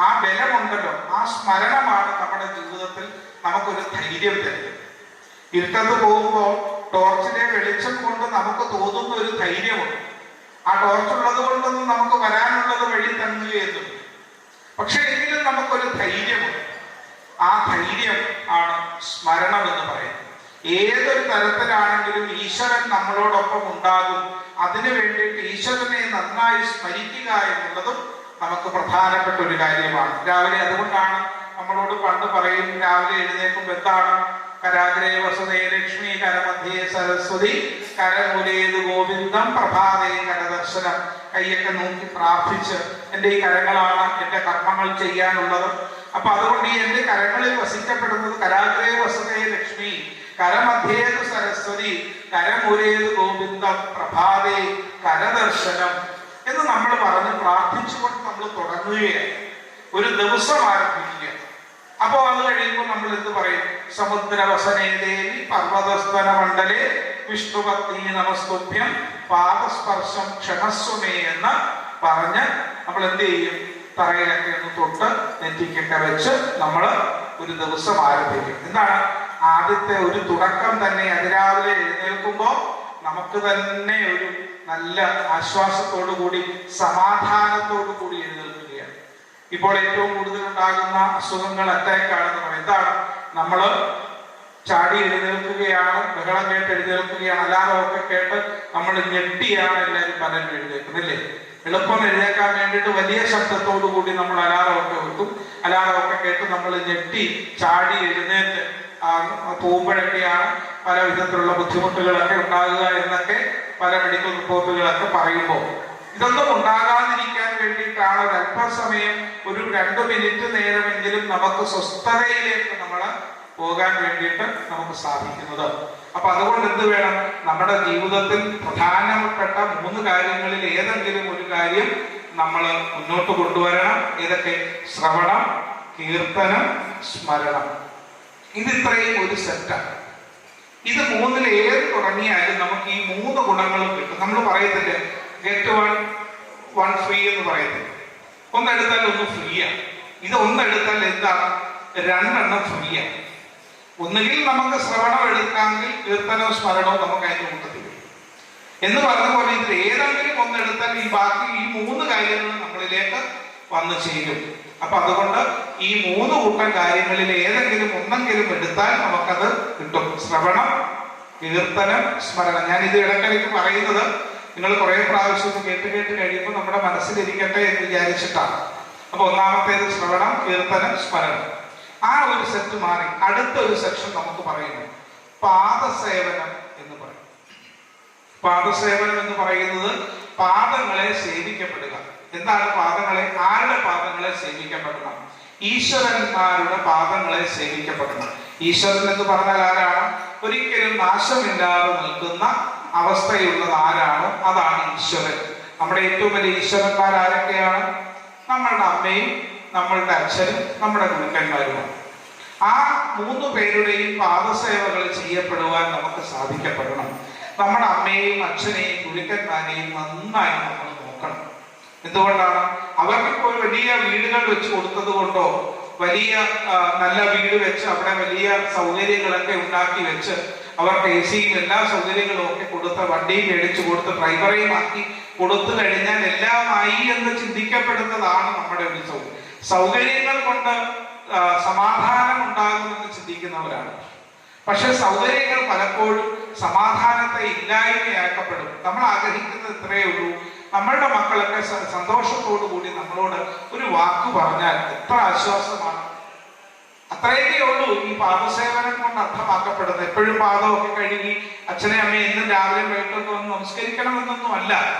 ആ ബലമുണ്ടല്ലോ, ആ സ്മരണമാണ് നമ്മുടെ ജീവിതത്തിൽ നമുക്കൊരു ധൈര്യം തരുന്നത്. ഇരുട്ടത്ത് പോകുമ്പോൾ ടോർച്ചിലെ വെളിച്ചം കൊണ്ട് നമുക്ക് തോന്നുന്ന ഒരു ധൈര്യമുണ്ട്. ആ ടോർച്ചുള്ളത് കൊണ്ടൊന്നും നമുക്ക് വരാനുള്ളത് വഴി തങ്ങുകയെന്നുണ്ട്. പക്ഷെ എങ്കിലും നമുക്കൊരു ധൈര്യമുണ്ട്. ആ ധൈര്യം ആണ് സ്മരണം എന്ന് പറയുന്നത്. ഏതൊരു തരത്തിലാണെങ്കിലും ഈശ്വരൻ നമ്മളോടൊപ്പം ഉണ്ടാകും. അതിനു വേണ്ടിയിട്ട് ഈശ്വരനെ നന്നായി സ്മരിക്കുക എന്നുള്ളതും നമുക്ക് പ്രധാനപ്പെട്ട ഒരു കാര്യമാണ്. രാവിലെ അതുകൊണ്ടാണ് നമ്മളോട് പണ്ട് പറയും, രാവിലെ എഴുന്നേൽക്കുമ്പോൾ എന്താണ്? കരാഗ്രേ വസുദേ ലക്ഷ്മി കരമധ്യേ സരസ്വതി കരമൂലേതു ഗോവിന്ദം പ്രഭാതേ കരദർശനം. കൈയൊക്കെ നോക്കി പ്രാർത്ഥിച്ച് എൻ്റെ ഈ കരങ്ങളാണ് എൻ്റെ കർമ്മങ്ങൾ ചെയ്യാനുള്ളത്. അപ്പൊ അതുകൊണ്ട് ഈ എൻ്റെ കരങ്ങളിൽ വസിക്കപ്പെടുന്നത് കരാഗ്രേ വസുദേ ലക്ഷ്മി കരമധ്യേതു സരസ്വതി കരമൂലേതു ഗോവിന്ദം പ്രഭാതേ കരദർശനം എന്ന് നമ്മൾ പറഞ്ഞ് പ്രാർത്ഥിച്ചുകൊണ്ട് നമ്മൾ തുടങ്ങുകയാണ്. ഒരു ദിവസം ആരംഭിക്കുക. അപ്പോ അത് കഴിയുമ്പോൾ നമ്മൾ എന്ത് പറയും? സമുദ്രവസനേ ദേവി പർവ്വതസ്വന മണ്ഡലേ വിഷ്ണുപത്നി നമസ്തുഭ്യം പാദസ്പർശം ക്ഷമസ്വമേ എന്ന് പറഞ്ഞ് നമ്മൾ എന്ത് ചെയ്യും? തറയിലൊക്കെ ഒന്ന് തൊട്ട് നെറ്റിക്കൊക്കെ വെച്ച് നമ്മൾ ഒരു ദിവസം ആരംഭിക്കും. എന്താണ്? ആദ്യത്തെ ഒരു തുടക്കം തന്നെ അതിരാവിലെ എഴുന്നേൽക്കുമ്പോൾ നമുക്ക് തന്നെ ഒരു നല്ല ആശ്വാസത്തോടു കൂടി സമാധാനത്തോടു കൂടി എഴുന്നേൽക്കുകയാണ്. ഇപ്പോൾ ഏറ്റവും കൂടുതൽ ഉണ്ടാകുന്ന അസുഖങ്ങൾ അറ്റാക്കാണെന്ന് പറയും. എന്താണ്? നമ്മൾ ചാടി എഴുന്നേൽക്കുകയാണ്, ബഹളം കേട്ട് എഴുന്നേൽക്കുകയാണ്, അലാറമൊക്കെ കേട്ട് നമ്മൾ ഞെട്ടിയാണ് എല്ലാവരും പലരും എഴുന്നേൽക്കുന്നില്ലേ? എളുപ്പം എഴുന്നേക്കാൻ വേണ്ടിയിട്ട് വലിയ ശബ്ദത്തോടു കൂടി നമ്മൾ അലാറമൊക്കെ വെക്കും. അലാറമൊക്കെ കേട്ട് നമ്മൾ ഞെട്ടി ചാടി എഴുന്നേറ്റ് പോകുമ്പോഴൊക്കെയാണ് പല വിധത്തിലുള്ള ബുദ്ധിമുട്ടുകളൊക്കെ ഉണ്ടാകുക എന്നൊക്കെ പല മെഡിക്കൽ റിപ്പോർട്ടുകളൊക്കെ പറയുമ്പോൾ, ഇതൊന്നും ഉണ്ടാകാതിരിക്കാൻ വേണ്ടിയിട്ടാണ് ഒരല്പസമയം ഒരു 2 മിനിറ്റ് നേരമെങ്കിലും നമുക്ക് സ്വസ്ഥതയിലേക്ക് നമ്മൾ പോകാൻ വേണ്ടിയിട്ട് നമുക്ക് സാധിക്കുന്നത്. അപ്പൊ അതുകൊണ്ട് എന്ത് വേണം? നമ്മുടെ ജീവിതത്തിൽ പ്രധാനപ്പെട്ട 3 കാര്യങ്ങളിൽ ഏതെങ്കിലും ഒരു കാര്യം നമ്മൾ മുന്നോട്ട് കൊണ്ടുവരണം. ഏതൊക്കെ? ശ്രവണം, കീർത്തനം, സ്മരണം. ഇത് ഇത്രയും ഒരു സെറ്റാണ്. ഇത് 3-ൽ ഏത് തുടങ്ങിയാലും നമുക്ക് ഈ 3 ഗുണങ്ങളും കിട്ടും. നമ്മൾ പറയത്തില്ല ഗെറ്റ് വൺ ഫ്രീ എന്ന് പറയത്തില്ല. ഒന്നെടുത്താൽ ഒന്ന് ഫ്രീയാണ്. ഇത് ഒന്നെടുത്താൽ എന്താണ്? 2 ഫ്രീയാണ്. ഒന്നുകിൽ നമുക്ക് ശ്രവണം എടുക്കാമെങ്കിൽ കീർത്തനവും സ്മരണവും നമുക്ക് അതിന്റെ കൂട്ടത്തിൽ എന്ന് പറഞ്ഞ പോലെ ഇതിൽ ഏതെങ്കിലും ഒന്നെടുത്താൽ ഈ ബാക്കി ഈ 3 കാര്യങ്ങളും നമ്മളിലേക്ക് വന്നു ചേരും. അപ്പൊ അതുകൊണ്ട് ഈ 3 കൂട്ടം കാര്യങ്ങളിൽ ഏതെങ്കിലും ഒന്നെങ്കിലും എടുത്താൽ നമുക്കത് കിട്ടും. ശ്രവണം, കീർത്തനം, സ്മരണം. ഞാൻ ഇത് ഇടയ്ക്കിടയ്ക്ക് പറയുന്നത് നിങ്ങൾ കുറെ പ്രാവശ്യം കേട്ട് കഴിയുമ്പോൾ നമ്മുടെ മനസ്സിലിരിക്കട്ടെ എന്ന് വിചാരിച്ചിട്ടാണ്. അപ്പൊ ഒന്നാമത്തേത് ശ്രവണം, കീർത്തനം, സ്മരണം. ആ ഒരു സെറ്റ് മാറി അടുത്ത ഒരു സെക്ഷൻ നമുക്ക് പറയുന്നു പാദസേവനം എന്ന് പറയും. പാദസേവനം എന്ന് പറയുന്നത് പാദങ്ങളെ സേവിക്കപ്പെടുക. എന്താണ് പാദങ്ങളെ? ആരുടെ പാദങ്ങളെ സേവിക്കപ്പെടണം? ഈശ്വരന്മാരുടെ പാദങ്ങളെ സേവിക്കപ്പെടണം. ഈശ്വരൻ എന്ന് പറഞ്ഞാൽ ആരാണ്? ഒരിക്കലും നാശമില്ലാതെ നിൽക്കുന്ന അവസ്ഥയുള്ളത് ആരാണോ അതാണ് ഈശ്വരൻ. നമ്മുടെ ഏറ്റവും വലിയ ഈശ്വരന്മാർ ആരൊക്കെയാണ്? നമ്മളുടെ അമ്മയും നമ്മളുടെ അച്ഛനും നമ്മുടെ ഗുരുക്കന്മാരുമാണ്. ആ 3 പേരുടെയും പാദസേവകൾ ചെയ്യപ്പെടുവാൻ നമുക്ക് സാധിക്കപ്പെടണം. നമ്മുടെ അമ്മയെയും അച്ഛനെയും ഗുരുക്കന്മാരെയും നന്നായി നമ്മൾ നോക്കണം. എന്തുകൊണ്ടാണ്? അവർക്കിപ്പോൾ വലിയ വീടുകൾ വെച്ച് കൊടുത്തത് കൊണ്ടോ വലിയ നല്ല വീട് വെച്ച് അവിടെ വലിയ സൗകര്യങ്ങളൊക്കെ ഉണ്ടാക്കി വെച്ച് അവർക്ക് AC-യും എല്ലാ സൗകര്യങ്ങളും ഒക്കെ കൊടുത്ത് വണ്ടിയും മേടിച്ചു കൊടുത്ത് ഡ്രൈവറേയും ആക്കി കൊടുത്തു കഴിഞ്ഞാൽ എല്ലാമായി എന്ന് ചിന്തിക്കപ്പെടുന്നതാണ് നമ്മുടെ ഒരു സൗകര്യങ്ങൾ കൊണ്ട് സമാധാനം ഉണ്ടാകുമെന്ന് ചിന്തിക്കുന്നവരാണ്. പക്ഷെ സൗകര്യങ്ങൾ പലപ്പോഴും സമാധാനത്തെ ഇല്ലായ്മയാക്കപ്പെടും. നമ്മൾ ആഗ്രഹിക്കുന്നത് ഇത്രയേ ഉള്ളൂ, നമ്മളുടെ മക്കളൊക്കെ സന്തോഷത്തോടു കൂടി നമ്മളോട് ഒരു വാക്ക് പറഞ്ഞാൽ എത്ര ആശ്വാസമാണ്. അത്രയൊക്കെ ഉള്ളൂ ഈ പാദസേവനം കൊണ്ട് അർത്ഥമാക്കപ്പെടുന്നത്. എപ്പോഴും പാദമൊക്കെ കഴുകി അച്ഛനെ അമ്മയെ എന്നും രാവിലെ വൈകിട്ടൊക്കെ ഒന്ന് നമസ്കരിക്കണമെന്നൊന്നും അല്ല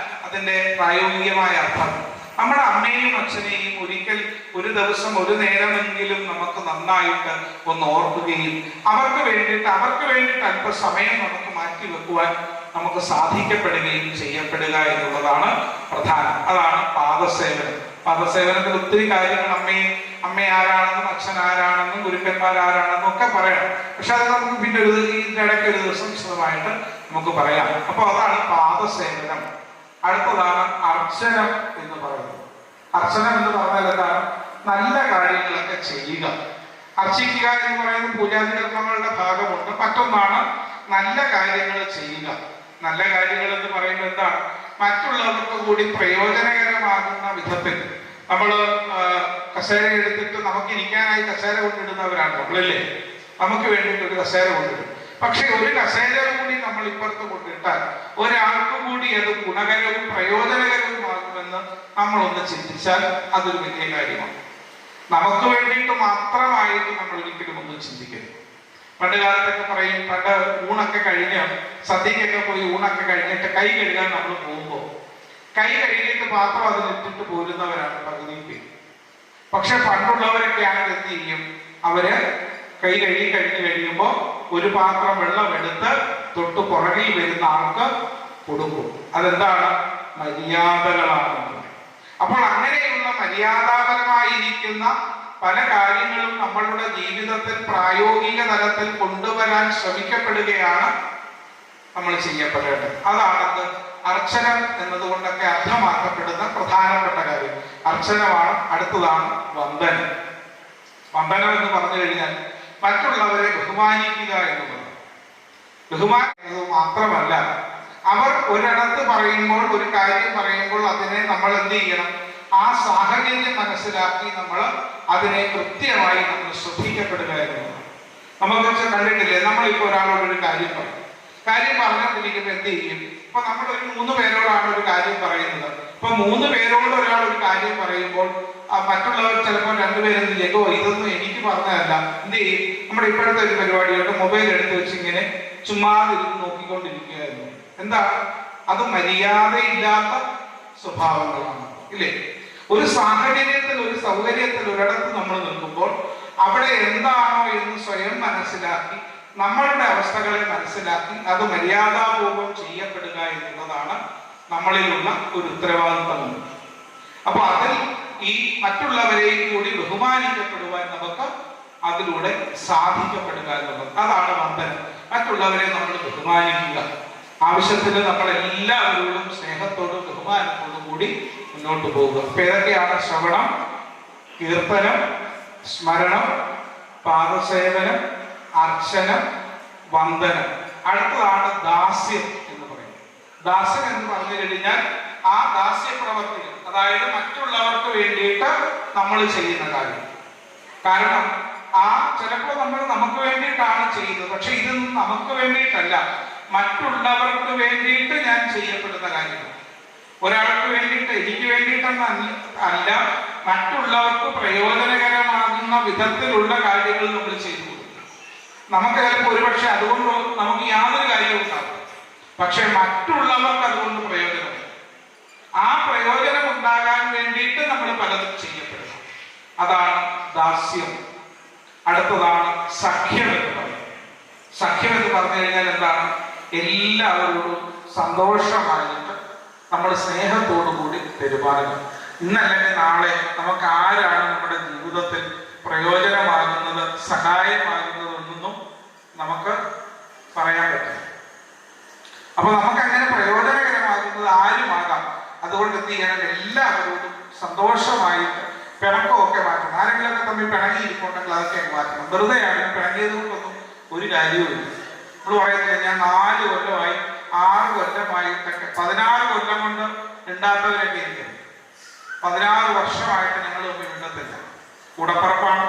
അതിന്റെ പ്രായോഗികമായ അർത്ഥം. നമ്മുടെ അമ്മയെയും അച്ഛനെയും ഒരിക്കൽ ഒരു ദിവസം ഒരു നേരമെങ്കിലും നമുക്ക് നന്നായിട്ട് ഒന്ന് ഓർക്കുകയും അവർക്ക് വേണ്ടിയിട്ട് അല്പസമയം നമുക്ക് മാറ്റി വെക്കുവാൻ നമുക്ക് സാധിക്കപ്പെടുകയും ചെയ്യപ്പെടുക എന്നുള്ളതാണ് പ്രധാനം. അതാണ് പാദസേവനം. പാദസേവനത്തിൽ ഒത്തിരി കാര്യങ്ങൾ അമ്മ ആരാണെന്നും അച്ഛൻ ആരാണെന്നും ഗുരുക്കന്മാരാരാണെന്നും ഒക്കെ പറയണം. പക്ഷെ അത് നമുക്ക് പിന്നെ ഇതിന്റെ ഇടയ്ക്ക് ഒരു ദിവസം വിശദമായിട്ട് നമുക്ക് പറയാം. അപ്പൊ അതാണ് പാദസേവനം. അടുത്തതാണ് അർച്ചനം എന്ന് പറയുന്നത്. അർച്ചനം എന്ന് പറഞ്ഞാൽ എന്താണ്? നല്ല കാര്യങ്ങളൊക്കെ ചെയ്യുക. അർച്ചിക്കുക എന്ന് പറയുന്നത് പൂജാതി കർമ്മങ്ങളുടെ ഭാഗമുണ്ട്. മറ്റൊന്നാണ് നല്ല കാര്യങ്ങൾ ചെയ്യുക. നല്ല കാര്യങ്ങൾ എന്ന് പറയുന്നത് എന്താണ്? മറ്റുള്ളവർക്ക് കൂടി പ്രയോജനകരമാകുന്ന വിധത്തിൽ. നമ്മൾ കസേര എടുത്തിട്ട് നമുക്ക് ഇരിക്കാനായി കസേര കൊണ്ടിടുന്നവരാണ് നമ്മളല്ലേ? നമുക്ക് വേണ്ടിയിട്ട് ഒരു കസേര കൊണ്ടിടും. പക്ഷെ ഒരു കസേര കൂടി നമ്മൾ ഇപ്പുറത്ത് കൊണ്ടിട്ടാൽ ഒരാൾക്കും കൂടി അത് ഗുണകരവും പ്രയോജനകരവുമാകുമെന്ന് നമ്മളൊന്ന് ചിന്തിച്ചാൽ അതൊരു വലിയ കാര്യമാണ്. നമുക്ക് വേണ്ടിയിട്ട് മാത്രമായിട്ട് നമ്മൾ ഒരിക്കലും ഒന്നും ചിന്തിക്കരുത്. പണ്ട് കാലത്തൊക്കെ പറയും, പണ്ട് ഊണൊക്കെ കഴിഞ്ഞ് സദ്യക്കൊക്കെ പോയി ഊണൊക്കെ കഴിഞ്ഞിട്ട് കൈ കഴുകാൻ നമ്മൾ പോകുമ്പോൾ കൈ കഴുകിയിട്ട് പാത്രം അതിലിട്ടിട്ട് പോരുന്നവരാണ് പകുതി പേര്. പക്ഷെ പണ്ടുള്ളവരൊക്കെ ആണെങ്കിൽ എന്ത് ചെയ്യും? അവര് കൈ കഴുകി കഴിഞ്ഞ് കഴിയുമ്പോൾ ഒരു പാത്രം വെള്ളം എടുത്ത് തൊട്ട് പുറകിൽ വരുന്ന ആൾക്ക് കൊടുക്കും. അതെന്താണ്? മര്യാദകളാണ്. അപ്പോൾ അങ്ങനെയുള്ള മര്യാദാപരമായിരിക്കുന്ന പല കാര്യങ്ങളും നമ്മളുടെ ജീവിതത്തിൽ പ്രായോഗിക തലത്തിൽ കൊണ്ടുവരാൻ ശ്രമിക്കപ്പെടുകയാണ് നമ്മൾ ചെയ്യപ്പെടേണ്ടത്. അതാണത് അർച്ചനം എന്നതുകൊണ്ടൊക്കെ അർത്ഥമാക്കപ്പെടുന്ന പ്രധാനപ്പെട്ട കാര്യം അർച്ചനമാണ്. അടുത്തതാണ് വന്ദനം. വന്ദനം എന്ന് പറഞ്ഞു കഴിഞ്ഞാൽ മറ്റുള്ളവരെ ബഹുമാനിക്കുക എന്നുള്ളത്. ബഹുമാനിക്കുന്നത് മാത്രമല്ല, അവർ ഒരിടത്ത് പറയുമ്പോൾ, ഒരു കാര്യം പറയുമ്പോൾ അതിനെ നമ്മൾ എന്ത് ചെയ്യണം? ആ സാഹചര്യം മനസ്സിലാക്കി നമ്മൾ അതിനെ കൃത്യമായി നമ്മൾ ശ്രദ്ധിക്കപ്പെടുക എന്നുള്ളതാണ്. നമുക്ക് കണ്ടിട്ടില്ലേ, നമ്മളിപ്പോൾ ഒരാളോടൊരു കാര്യം പറഞ്ഞുകൊണ്ടിരിക്കുമ്പോൾ എന്ത് ചെയ്യും? ഇപ്പൊ നമ്മളൊരു 3 പേരോടാണ് ഒരു കാര്യം പറയുന്നത്. ഇപ്പൊ 3 പേരോട് ഒരാൾ ഒരു കാര്യം പറയുമ്പോൾ മറ്റുള്ളവർ ചിലപ്പോൾ 2 പേരെന്ത് ചെയ്യോ, ഇതൊന്നും എനിക്ക് പറഞ്ഞതല്ല, എന്ത് ചെയ്യും? നമ്മുടെ ഇപ്പോഴത്തെ ഒരു പരിപാടിയോട്ട് മൊബൈൽ എടുത്ത് വെച്ച് ഇങ്ങനെ ചുമ്മാതിരുന്ന് നോക്കിക്കൊണ്ടിരിക്കുകയായിരുന്നു. എന്താ അത്? മര്യാദയില്ലാത്ത സ്വഭാവങ്ങളാണ്, ഇല്ലേ? ഒരു സാഹചര്യത്തിൽ, ഒരു സൗകര്യത്തിൽ, ഒരിടത്ത് നമ്മൾ നിൽക്കുമ്പോൾ അവിടെ എന്താണോ എന്ന് സ്വയം മനസ്സിലാക്കി, നമ്മളുടെ അവസ്ഥകളെ മനസ്സിലാക്കി അത് മര്യാദാപൂർവം ചെയ്യപ്പെടുക എന്നുള്ളതാണ് നമ്മളിലുള്ള ഒരു ഉത്തരവാദിത്തമുണ്ട്. അപ്പൊ അതിൽ ഈ മറ്റുള്ളവരെയും കൂടി ബഹുമാനിക്കപ്പെടുവാൻ നമുക്ക് അതിലൂടെ സാധിക്കപ്പെടുക എന്നുള്ളത്, അതാണ് വന്ദനം. മറ്റുള്ളവരെ നമ്മൾ ബഹുമാനിക്കുക, ആവശ്യത്തിന് നമ്മൾ എല്ലാവരോടും സ്നേഹത്തോടും ബഹുമാനത്തോടും കൂടി മുന്നോട്ട് പോവുക. അപ്പൊ ഏതൊക്കെയാണ്? ശ്രവണം, കീർത്തനം, സ്മരണം, പാദസേവനം, അർച്ചനം, വന്ദനം. അടുത്തതാണ് ദാസ്യം എന്ന് പറയുന്നത്. ദാസ്യം എന്ന് പറഞ്ഞു കഴിഞ്ഞാൽ ആ ദാസ്യപ്രവർത്തികൾ, അതായത് മറ്റുള്ളവർക്ക് വേണ്ടിയിട്ട് നമ്മൾ ചെയ്യുന്ന കാര്യം. കാരണം ചിലപ്പോൾ നമ്മൾ നമുക്ക് വേണ്ടിയിട്ടാണ് ചെയ്യുന്നത്, പക്ഷെ ഇതൊന്നും നമുക്ക് വേണ്ടിയിട്ടല്ല, മറ്റുള്ളവർക്ക് വേണ്ടിയിട്ട് ഞാൻ ചെയ്യപ്പെടുന്ന കാര്യങ്ങൾ. ഒരാൾക്ക് വേണ്ടിയിട്ട്, എനിക്ക് വേണ്ടിയിട്ടല്ല, മറ്റുള്ളവർക്ക് പ്രയോജനകരമാകുന്ന വിധത്തിലുള്ള കാര്യങ്ങൾ നമ്മൾ ചെയ്തു കൊടുക്കും. നമുക്ക് ചിലപ്പോൾ ഒരുപക്ഷെ അതുകൊണ്ട് നമുക്ക് യാതൊരു കാര്യവും ഉണ്ടാകും, പക്ഷെ മറ്റുള്ളവർക്ക് അതുകൊണ്ട് പ്രയോജനമുണ്ട്. ആ പ്രയോജനം ഉണ്ടാകാൻ വേണ്ടിയിട്ട് നമ്മൾ പലതും ചെയ്യപ്പെടുന്നു. അതാണ് ദാസ്യം. അടുത്തതാണ് സഖ്യം എന്ന് പറയുന്നത്. സഖ്യം എന്ന് പറഞ്ഞു കഴിഞ്ഞാൽ എന്താണ്? എല്ലാവരോടും സന്തോഷമായിട്ട് നമ്മൾ സ്നേഹത്തോടു കൂടി പെരുമാറുക. ഇന്നല്ലെങ്കിൽ നാളെ നമുക്ക് ആരാണ് നമ്മുടെ ജീവിതത്തിൽ പ്രയോജനമാകുന്നത്, സഹായമാകുന്നതെന്നൊന്നും നമുക്ക് പറയാൻ പറ്റും. അപ്പൊ നമുക്ക് അങ്ങനെ പ്രയോജനകരമാകുന്നത് ആരുമാകാം. അതുകൊണ്ട് എന്ത് ചെയ്യണം? എല്ലാവരോടും സന്തോഷമായിട്ട് പിണക്കമൊക്കെ മാറ്റണം. ആരെങ്കിലുമൊക്കെ തമ്മിൽ പിണങ്ങിയിരിക്കുന്നുണ്ടെങ്കിൽ അതൊക്കെ മാറ്റണം. വെറുതെ ആരും പിണങ്ങിയത് കൊണ്ടൊന്നും ഒരു കാര്യവുമില്ല. നമ്മൾ പറയത്തില്ല, ഞാൻ 4 കൊല്ലമായി 6 കൊല്ലമായിട്ടൊക്കെ 16 കൊല്ലം കൊണ്ട് ഉണ്ടാത്തവരൊക്കെ ഇരിക്കും. 16 വർഷമായിട്ട് ഞങ്ങൾ തമ്മിൽ മിണ്ടത്തില്ല. കൂടപ്പുറപ്പാണ്,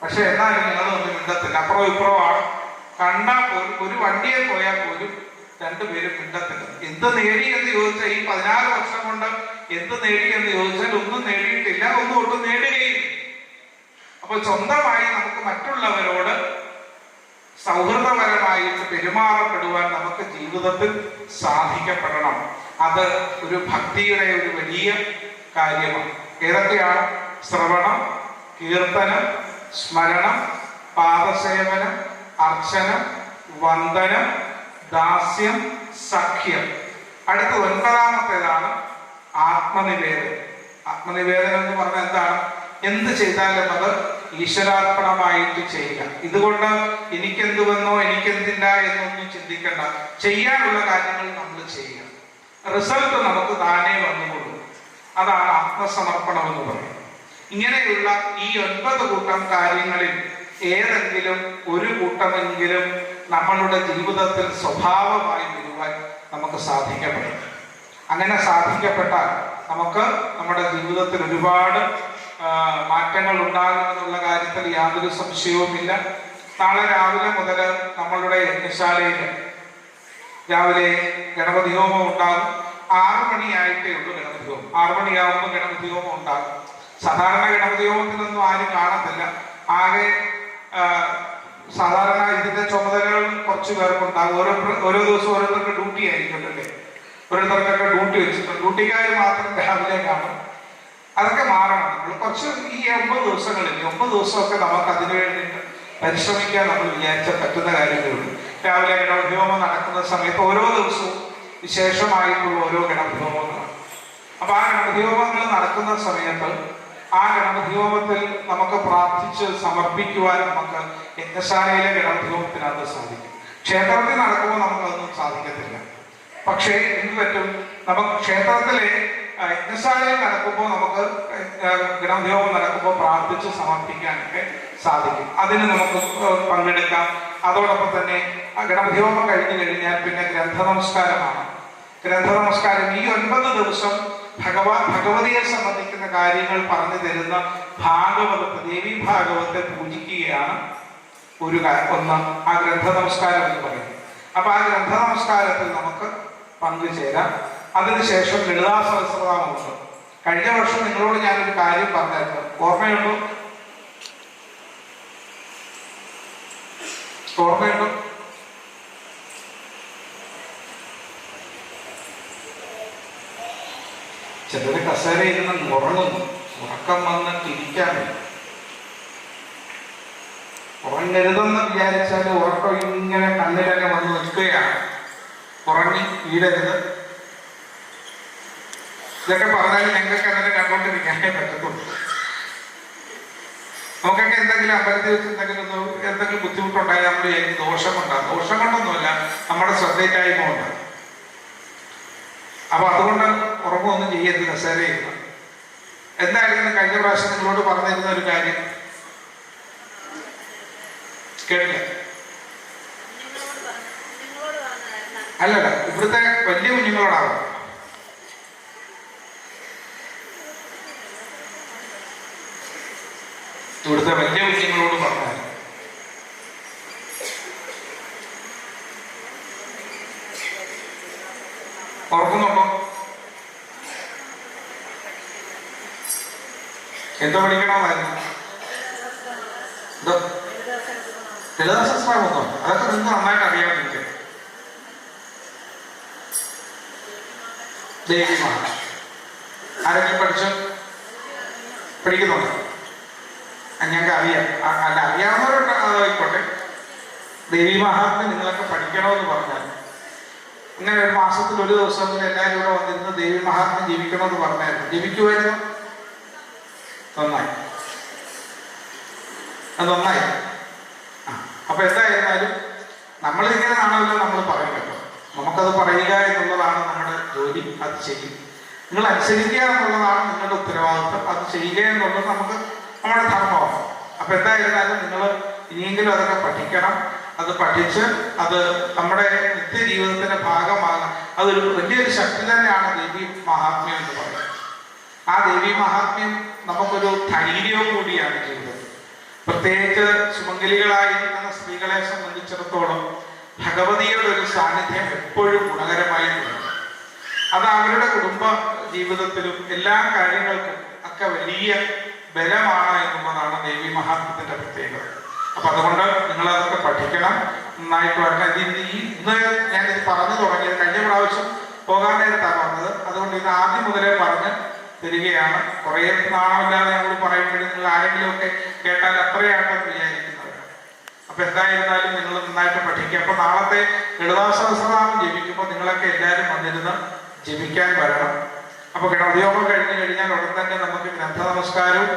പക്ഷെ എന്നാലും ഞങ്ങൾ തമ്മിൽ മിണ്ടത്തില്ല. അപ്പുറവും ഇപ്പുറമാണ്. കണ്ടാൽ പോലും, ഒരു വണ്ടിയെ പോയാൽ പോലും 2 പേരും മിണ്ടത്തില്ല. എന്ത് നേടി എന്ന് ചോദിച്ചാൽ, ഈ 16 വർഷം കൊണ്ട് എന്ത് നേടി എന്ന് ചോദിച്ചാൽ ഒന്നും നേടിയിട്ടില്ല, ഒട്ടും നേടുകയില്ല. അപ്പൊ സ്വന്തമായി നമുക്ക് മറ്റുള്ളവരോട് സൗഹൃദപരമായിട്ട് പെരുമാറപ്പെടുവാൻ നമുക്ക് ജീവിതത്തിൽ സാധിക്കപ്പെടണം. അത് ഒരു ഭക്തിയുടെ ഒരു വലിയ കാര്യമാണ്. ഏതൊക്കെയാണ്? ശ്രവണം, കീർത്തനം, സ്മരണം, പാദസേവനം, അർച്ചനം, വന്ദനം, ദാസ്യം, സഖ്യം. അടുത്ത 9ാമത്തേതാണ് ആത്മനിവേദനം. ആത്മനിവേദനം എന്ന് പറഞ്ഞാൽ എന്താണ്? എന്ത് ചെയ്താലും അത് ഈശ്വരാർപ്പണമായിട്ട് ചെയ്യുക. ഇതുകൊണ്ട് എനിക്കെന്തുവെന്നോ എനിക്കെന്തില്ല എന്നൊന്നും ചിന്തിക്കേണ്ട. ചെയ്യാനുള്ള കാര്യങ്ങൾ നമ്മൾ ചെയ്യുക, റിസൾട്ട് നമുക്ക് താനേ വന്നുകൊള്ളും. അതാണ് ആത്മസമർപ്പണം എന്ന് പറയുന്നത്. ഇങ്ങനെയുള്ള ഈ 9 കൂട്ടം കാര്യങ്ങളിൽ ഏതെങ്കിലും ഒരു കൂട്ടമെങ്കിലും നമ്മളുടെ ജീവിതത്തിൽ സ്വഭാവമായി വരുവാൻ നമുക്ക് സാധിക്കപ്പെടും. അങ്ങനെ സാധിക്കപ്പെട്ടാൽ നമുക്ക് നമ്മുടെ ജീവിതത്തിൽ ഒരുപാട് മാറ്റങ്ങൾ ഉണ്ടാകുമെന്നുള്ള കാര്യത്തിൽ യാതൊരു സംശയവുമില്ല. നാളെ രാവിലെ മുതൽ നമ്മളുടെ യജ്ഞശാലയിൽ രാവിലെ ഗണപതി ഹോമം ഉണ്ടാകും. 6 മണിയായിട്ടേ ഉള്ളൂ ഗണപതി ഹോമം. 6 മണിയാകുമ്പോൾ ഗണപതി ഹോമം ഉണ്ടാകും. സാധാരണ ഗണപതി ഹോമത്തിനൊന്നും ആരും കാണത്തില്ല. ആകെ സാധാരണ ഇതിന്റെ ചുമതലകൾ കുറച്ച് പേർക്കുണ്ടാകും. ഓരോ ദിവസം ഓരോരുത്തർക്ക് ഡ്യൂട്ടി ആയിരിക്കും അല്ലേ? ഓരോരുത്തർക്കൊക്കെ ഡ്യൂട്ടി വെച്ചിട്ടുണ്ട്. ഡ്യൂട്ടിക്കാർ മാത്രം രാവിലെ കാണും. അതൊക്കെ മാറണം. നമ്മൾ കുറച്ച് ഈ 9 ദിവസങ്ങളിൽ 9 ദിവസമൊക്കെ നമുക്ക് അതിനു വേണ്ടിയിട്ട് പരിശ്രമിക്കാൻ നമ്മൾ വിചാരിച്ചാൽ പറ്റുന്ന കാര്യങ്ങളുണ്ട്. രാവിലെ ഗണപതി ഹോമം നടക്കുന്ന സമയത്ത് ഓരോ ദിവസവും വിശേഷമായിട്ടുള്ള ഓരോ ഗണപതി ഹോമങ്ങളാണ്. അപ്പൊ ആ ഗണപതി ഹോമങ്ങൾ നടക്കുന്ന സമയത്ത് ആ ഗണപതി ഹോമത്തിൽ നമുക്ക് പ്രാർത്ഥിച്ച് സമർപ്പിക്കുവാൻ നമുക്ക് യജ്ഞശാലയിലെ ഗണപതി ഹോമത്തിനകത്ത് സാധിക്കും. ക്ഷേത്രത്തിൽ നടക്കുമ്പോൾ നമുക്കതൊന്നും സാധിക്കത്തില്ല. പക്ഷേ എന്ത് പറ്റും? നമുക്ക് ക്ഷേത്രത്തിലെ യജ്ഞശാലയിൽ നടക്കുമ്പോൾ നമുക്ക് ഗണപതി ഹോമം നടക്കുമ്പോൾ പ്രാർത്ഥിച്ച് സമർപ്പിക്കാനൊക്കെ സാധിക്കും. അതിന് നമുക്ക് പങ്കെടുക്കാം. അതോടൊപ്പം തന്നെ ഗണപതി ഹോമം കഴിഞ്ഞു കഴിഞ്ഞാൽ പിന്നെ ഗ്രന്ഥ നമസ്കാരമാണ്. ഗ്രന്ഥ നമസ്കാരം ഈ 9 ദിവസം ഭഗവതിയെ സംബന്ധിക്കുന്ന കാര്യങ്ങൾ പറഞ്ഞു തരുന്ന ഭാഗവതത്തെ, ദേവി ഭാഗവത്തെ പൂജിക്കുകയാണ് ഒന്ന് ആ ഗ്രന്ഥ നമസ്കാരം എന്ന് പറയുന്നത്. അപ്പൊ ആ ഗ്രന്ഥ നമസ്കാരത്തിൽ നമുക്ക് പങ്കുചേരാം. അതിനുശേഷം ലളിതാ സഹസ്രനാമമുണ്ട്. കഴിഞ്ഞ വർഷം നിങ്ങളോട് ഞാനൊരു കാര്യം പറഞ്ഞായിരുന്നു, ഓർമ്മയുണ്ടോ? ചിലര് കസേര ഇരുന്ന് ഉറങ്ങുന്നു, ഉറക്കം വന്ന് തിരിക്കാൻ ഉറങ്ങരുതെന്ന് വിചാരിച്ചാൽ ഉറക്കം ഇങ്ങനെ കണ്ണിലൊക്കെ വന്ന് നിൽക്കുകയാണ്. ഉറങ്ങി വീടരുത്. ഇതൊക്കെ പറഞ്ഞാൽ ഞങ്ങൾക്ക് അങ്ങനെ കണ്ടോണ്ടിരിക്കാനേ പറ്റത്തുള്ളൂ. നമുക്കൊക്കെ എന്തെങ്കിലും അമ്പലത്തിൽ വെച്ച് എന്തെങ്കിലും ബുദ്ധിമുട്ടുണ്ടായാൽ നമ്മൾ ദോഷമുണ്ടാകും. ദോഷം കൊണ്ടൊന്നുമില്ല, നമ്മുടെ ശ്രദ്ധയില്ലായ്മ ഉണ്ട്. അപ്പൊ അതുകൊണ്ട് ഉറങ്ങുമൊന്നും ചെയ്യരുത്, കസേരയില്ല. എന്തായിരുന്നു കഴിഞ്ഞ പ്രാവശ്യം നിങ്ങളോട് പറഞ്ഞിരുന്ന ഒരു കാര്യം കേട്ടില്ല? അല്ലല്ല, ഇവിടുത്തെ വലിയ കുഞ്ഞുങ്ങളോടാവും. ഇവിടുത്തെ വലിയ കുഞ്ഞുങ്ങളോട് പറഞ്ഞാൽ ഓർക്കുന്നുണ്ടോ? എന്തോ പഠിക്കണമെന്നായിരുന്നു? ലളിതാ സഹസ്രനാമമൊന്നോ? അതൊക്കെ നിങ്ങൾക്ക് നന്നായിട്ട് അറിയാൻ എനിക്ക്. ദേവിമാർ ആരെങ്കിലും പഠിക്കുന്നുണ്ടോ? ഞങ്ങൾക്ക് അറിയാം. അല്ല, അറിയാവുന്നവരുണ്ട്, അതായിക്കോട്ടെ. ദേവി മഹാത്മ്യം നിങ്ങളൊക്കെ പഠിക്കണമെന്ന് പറഞ്ഞാൽ ഇങ്ങനെ ഒരു മാസത്തിൽ ഒരു ദിവസം എല്ലാവരും ഇവിടെ വന്നിരുന്ന് ദേവി മഹാത്മ്യം ജീവിക്കണമെന്ന് പറഞ്ഞായിരുന്നു. ജീവിക്കുമായിരുന്നു? നന്നായി, അത് നന്നായി. അപ്പൊ എന്തായിരുന്നാലും നമ്മളിങ്ങനെ ആണല്ലോ നമ്മൾ പറയണ്ടല്ലോ. നമുക്കത് പറയുക എന്നുള്ളതാണ് നമ്മുടെ ജോലി. അത് ചെയ്യും. നിങ്ങൾ അനുസരിക്കുക എന്നുള്ളതാണ് നിങ്ങളുടെ ഉത്തരവാദിത്വം. അത് ചെയ്യുക എന്നുള്ളത് നമ്മുടെ ധർമ്മമാണ്. അപ്പൊ എന്തായിരുന്നാലും നിങ്ങൾ ഇനിയെങ്കിലും അതൊക്കെ പഠിക്കണം. അത് പഠിച്ച് അത് നമ്മുടെ നിത്യജീവിതത്തിന്റെ ഭാഗമാകാം. അതൊരു വലിയൊരു ശക്തി തന്നെയാണ് ദേവി മഹാത്മ്യം എന്ന് പറയുന്നത്. ആ ദേവി മഹാത്മ്യം നമുക്കൊരു ധൈര്യവും കൂടിയാണ് ജീവിതത്തിൽ. പ്രത്യേകിച്ച് സുമംഗലികളായിരിക്കുന്ന സ്ത്രീകളെ സംബന്ധിച്ചിടത്തോളം ഭഗവതിയുടെ ഒരു സാന്നിധ്യം എപ്പോഴും ഗുണകരമായിട്ടുണ്ട്. അത് അവരുടെ കുടുംബ ജീവിതത്തിലും എല്ലാ കാര്യങ്ങൾക്കും ഒക്കെ വലിയ ബലമാണ് എന്നുള്ളതാണ് ദേവി മഹാത്മ്യത്തിന്റെ പ്രത്യേകത. അപ്പൊ അതുകൊണ്ട് നിങ്ങളതൊക്കെ പഠിക്കണം, നന്നായിട്ട് വരണം. ഇന്ന് ഞാനിത് പറഞ്ഞു തുടങ്ങിയത് കഴിഞ്ഞ പ്രാവശ്യം പോകാൻ നേരത്താണ് പറഞ്ഞത്. അതുകൊണ്ട് ഇത് ആദ്യം മുതലേ പറഞ്ഞ് തരികയാണ്. കുറേ നാളമില്ലാതെ ഞങ്ങൾ പറയുമ്പോഴും നിങ്ങൾ ആരെങ്കിലും ഒക്കെ കേട്ടാൽ അത്രയാണെന്ന് വിചാരിക്കുന്നവരാണ്. അപ്പൊ എന്തായിരുന്നാലും നിങ്ങൾ നന്നായിട്ട് പഠിക്കുക. അപ്പൊ നാളത്തെ ലളിതാ സഹസ്രനാമം ജപിക്കുമ്പോൾ നിങ്ങളൊക്കെ എല്ലാവരും വന്നിരുന്ന് ജപിക്കാൻ വരണം. അപ്പൊ ഗണപതിയോഗം കഴിഞ്ഞു കഴിഞ്ഞാൽ ഉടൻ തന്നെ നമുക്ക് ഗ്രന്ഥ നമസ്കാരവും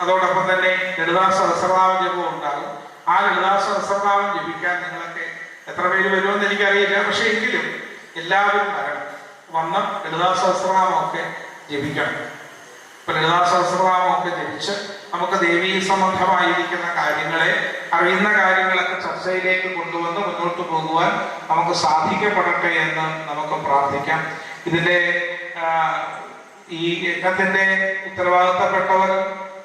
അതോടൊപ്പം തന്നെ ലളിതാ സഹസ്രനാമം ജപവും ഉണ്ടാകും. ആ ലളിതാ സഹസ്രനാമം ജപിക്കാൻ നിങ്ങളൊക്കെ എത്ര പേര് വരുമെന്ന് എനിക്കറിയില്ല. പക്ഷെ എങ്കിലും എല്ലാവരും വരണം. വന്ന് ലളിതാ സഹസ്രനാമമൊക്കെ ജപിക്കണം. ഇപ്പൊ ലളിതാ സഹസ്രനാമമൊക്കെ ജപിച്ച് നമുക്ക് ദേവീ സംബന്ധമായിരിക്കുന്ന കാര്യങ്ങളെ, അറിയുന്ന കാര്യങ്ങളൊക്കെ ചർച്ചയിലേക്ക് കൊണ്ടുവന്ന് മുന്നോട്ട് പോകുവാൻ നമുക്ക് സാധിക്കപ്പെടട്ടെ എന്ന് നമുക്ക് പ്രാർത്ഥിക്കാം. ഇതിന്റെ ഈ യജ്ഞത്തിന്റെ ഉത്തരവാദിത്തപ്പെട്ടവർ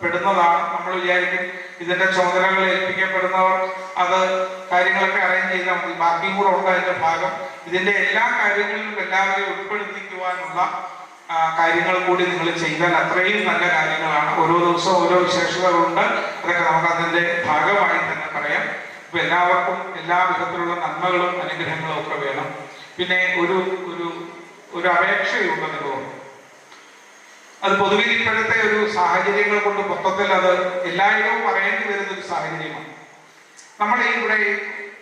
പെടുന്നതാണ്. നമ്മൾ വിചാരിക്കും ഇതിന്റെ ചുമതലകൾ ഏൽപ്പിക്കപ്പെടുന്നവർ അത് കാര്യങ്ങളൊക്കെ അറേഞ്ച് ചെയ്താൽ മതി, ബാക്കിയും കൂടെ ഉണ്ട് അതിന്റെ ഭാഗം. ഇതിന്റെ എല്ലാ കാര്യങ്ങളിലും എല്ലാവരെയും ഉൾപ്പെടുത്തിക്കുവാനുള്ള കാര്യങ്ങൾ കൂടി നിങ്ങൾ ചെയ്താൽ അത്രയും നല്ല കാര്യങ്ങളാണ്. ഓരോ ദിവസവും ഓരോ വിശേഷതകളുണ്ട്. അതൊക്കെ നമുക്ക് അതിന്റെ ഭാഗമായി തന്നെ പറയാം. അപ്പൊ എല്ലാവർക്കും എല്ലാ വിധത്തിലുള്ള നന്മകളും അനുഗ്രഹങ്ങളും ഒക്കെ വേണം. പിന്നെ ഒരു ഒരു ഒരു അപേക്ഷയുണ്ട് നിങ്ങളോട്. അത് പൊതുവിൽ ഇപ്പോഴത്തെ ഒരു സാഹചര്യങ്ങൾ കൊണ്ട് മൊത്തത്തിൽ അത് എല്ലായിടവും പറയേണ്ടി വരുന്ന ഒരു സാഹചര്യമാണ്. നമ്മൾ ഇവിടെ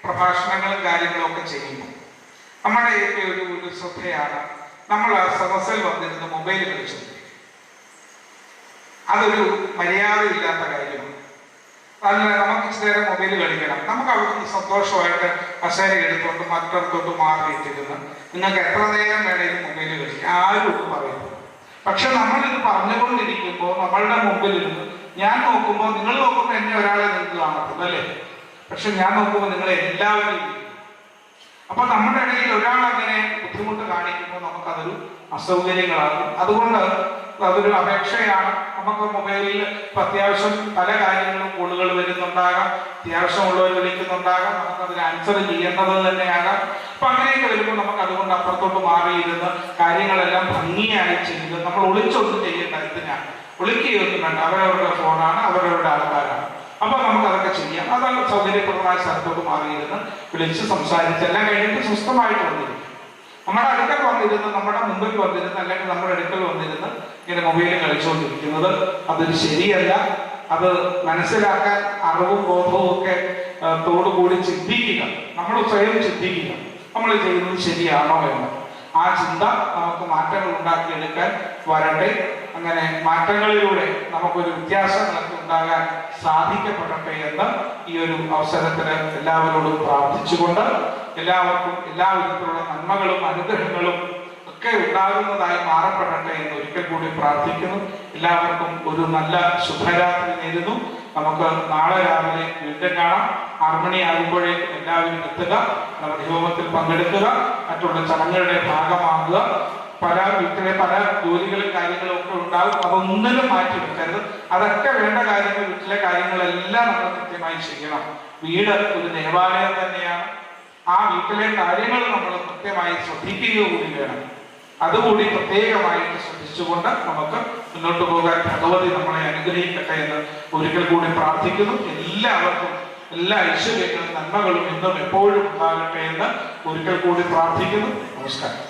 പ്രഭാഷണങ്ങളും കാര്യങ്ങളും ഒക്കെ ചെയ്യുമ്പോൾ നമ്മുടെയൊക്കെ ഒരു ശ്രദ്ധയാണ് നമ്മൾ ആ സദസ്സിൽ വന്നിരുന്ന് മൊബൈൽ കളിച്ചത്. അതൊരു മര്യാദയില്ലാത്ത കാര്യമാണ്. അല്ല, നമുക്ക് ഇച്ചിരി നേരം മൊബൈൽ കളിക്കണം. നമുക്ക് അവിടുന്ന് സന്തോഷമായിട്ട് കസേര എടുത്തുകൊണ്ട് മറ്റൊരുത്തോട്ട് മാറിയിട്ടിരുന്ന് നിങ്ങൾക്ക് എത്ര നേരം വേണേലും മൊബൈൽ കളിക്കാം, ആരും ഒന്നും പറയുന്നു. പക്ഷെ നമ്മളിത് പറഞ്ഞുകൊണ്ടിരിക്കുമ്പോൾ നമ്മളുടെ മുമ്പിൽ ഇരുന്ന് ഞാൻ നോക്കുമ്പോൾ, നിങ്ങൾ നോക്കുമ്പോൾ എന്നെ ഒരാളെ നിങ്ങൾക്ക് കാണത്തുള്ളൂ അല്ലേ? പക്ഷെ ഞാൻ നോക്കുമ്പോൾ നിങ്ങളെ എല്ലാവരും. അപ്പൊ നമ്മുടെ ഇടയിൽ ഒരാൾ അങ്ങനെ ബുദ്ധിമുട്ട് കാണിക്കുമ്പോൾ നമുക്കതൊരു അസൗകര്യങ്ങളാകും. അതുകൊണ്ട് അതൊരു അപേക്ഷയാണ്. നമുക്ക് മൊബൈലിൽ ഇപ്പൊ അത്യാവശ്യം പല കാര്യങ്ങളും കോളുകൾ വരുന്നുണ്ടാകാം, അത്യാവശ്യമുള്ളവർ വിളിക്കുന്നുണ്ടാകാം, നമുക്കതിന് ആൻസർ ചെയ്യേണ്ടത് തന്നെയാകാം. അപ്പൊ അങ്ങനെയൊക്കെ വരുമ്പോൾ നമുക്ക് അതുകൊണ്ട് അപ്പുറത്തോട്ട് മാറിയിരുന്ന് കാര്യങ്ങളെല്ലാം ഭംഗിയായി ചെയ്ത് നമ്മൾ ഒളിച്ചൊന്നും ചെയ്യേണ്ട ഇതിനാണ്. ഒളിക്കുകയൊന്നും വേണ്ട, അവരവരുടെ ഫോണാണ്, അവരവരുടെ ആൾക്കാരാണ്. അപ്പൊ നമുക്ക് അതൊക്കെ ചെയ്യാം. അതാണ് സൗകര്യപ്രദമായ സ്ഥലത്തോട്ട് മാറിയിരുന്ന് വിളിച്ച് സംസാരിച്ച് എല്ലാം കഴിഞ്ഞിട്ട് സ്വസ്ഥമായിട്ട് വന്നിരിക്കും. നമ്മുടെ അടുക്കൽ വന്നിരുന്ന്, നമ്മുടെ മുമ്പിൽ വന്നിരുന്ന്, അല്ലെങ്കിൽ നമ്മുടെ അടുക്കൽ വന്നിരുന്ന് ഇങ്ങനെ മൊബൈലിൽ കളിച്ചുകൊണ്ടിരിക്കുന്നത് അതൊരു ശരിയല്ല. അത് മനസ്സിലാക്കാൻ അറിവും ബോധവും ഒക്കെ തോടുകൂടി ചിന്തിക്കുക, നമ്മൾ സ്വയം ചിന്തിക്കുക, നമ്മൾ ചെയ്യുന്നത് ശരിയാണോ എന്ന്. ആ ചിന്ത നമുക്ക് മാറ്റങ്ങൾ ഉണ്ടാക്കിയെടുക്കാൻ വരട്ടെ. അങ്ങനെ മാറ്റങ്ങളിലൂടെ നമുക്കൊരു വ്യത്യാസങ്ങളൊക്കെ ഉണ്ടാകാൻ സാധിക്കപ്പെടട്ടെ എന്ന് ഈ ഒരു അവസരത്തിന് എല്ലാവരോടും പ്രാർത്ഥിച്ചുകൊണ്ട്, എല്ലാവർക്കും എല്ലാവിധത്തിലുള്ള നന്മകളും അനുഗ്രഹങ്ങളും ഒക്കെ ഉണ്ടാകുന്നതായി മാറപ്പെടട്ടെ എന്ന് ഒരിക്കൽ കൂടി പ്രാർത്ഥിക്കുന്നു. എല്ലാവർക്കും ഒരു നല്ല ശുഭരാത്രി നേരുന്നു. നമുക്ക് നാളെ രാവിലെ വീണ്ടും കാണാം. 6 മണിയാകുമ്പോഴേക്കും എല്ലാവരും എത്തുക, നമ്മുടെ ഹോമത്തിൽ പങ്കെടുക്കുക, മറ്റുള്ള ചടങ്ങുകളുടെ ഭാഗമാകുക. പല വീട്ടിലെ പല ജോലികളും കാര്യങ്ങളും ഒക്കെ ഉണ്ടാകും, അതൊന്നിനും മാറ്റി വെക്കരുത്. അതൊക്കെ വേണ്ട കാര്യങ്ങൾ, വീട്ടിലെ കാര്യങ്ങളെല്ലാം നമ്മൾ കൃത്യമായി ചെയ്യണം. വീട് ഒരു ദേവാലയം തന്നെയാണ്. ആ വീട്ടിലെ കാര്യങ്ങൾ നമ്മൾ കൃത്യമായി ശ്രദ്ധിക്കുക കൂടി വേണം. അതുകൂടി പ്രത്യേകമായിട്ട് ശ്രദ്ധിച്ചുകൊണ്ട് നമുക്ക് മുന്നോട്ട് പോകാൻ ഭഗവതി നമ്മളെ അനുഗ്രഹിക്കട്ടെ എന്ന് ഒരിക്കൽ കൂടി പ്രാർത്ഥിക്കുന്നു. എല്ലാവർക്കും എല്ലാ ഐശ്വര്യങ്ങളും നന്മകളും എന്നും എപ്പോഴും ഉണ്ടാകട്ടെ എന്ന് ഒരിക്കൽ കൂടി പ്രാർത്ഥിക്കുന്നു. നമസ്കാരം.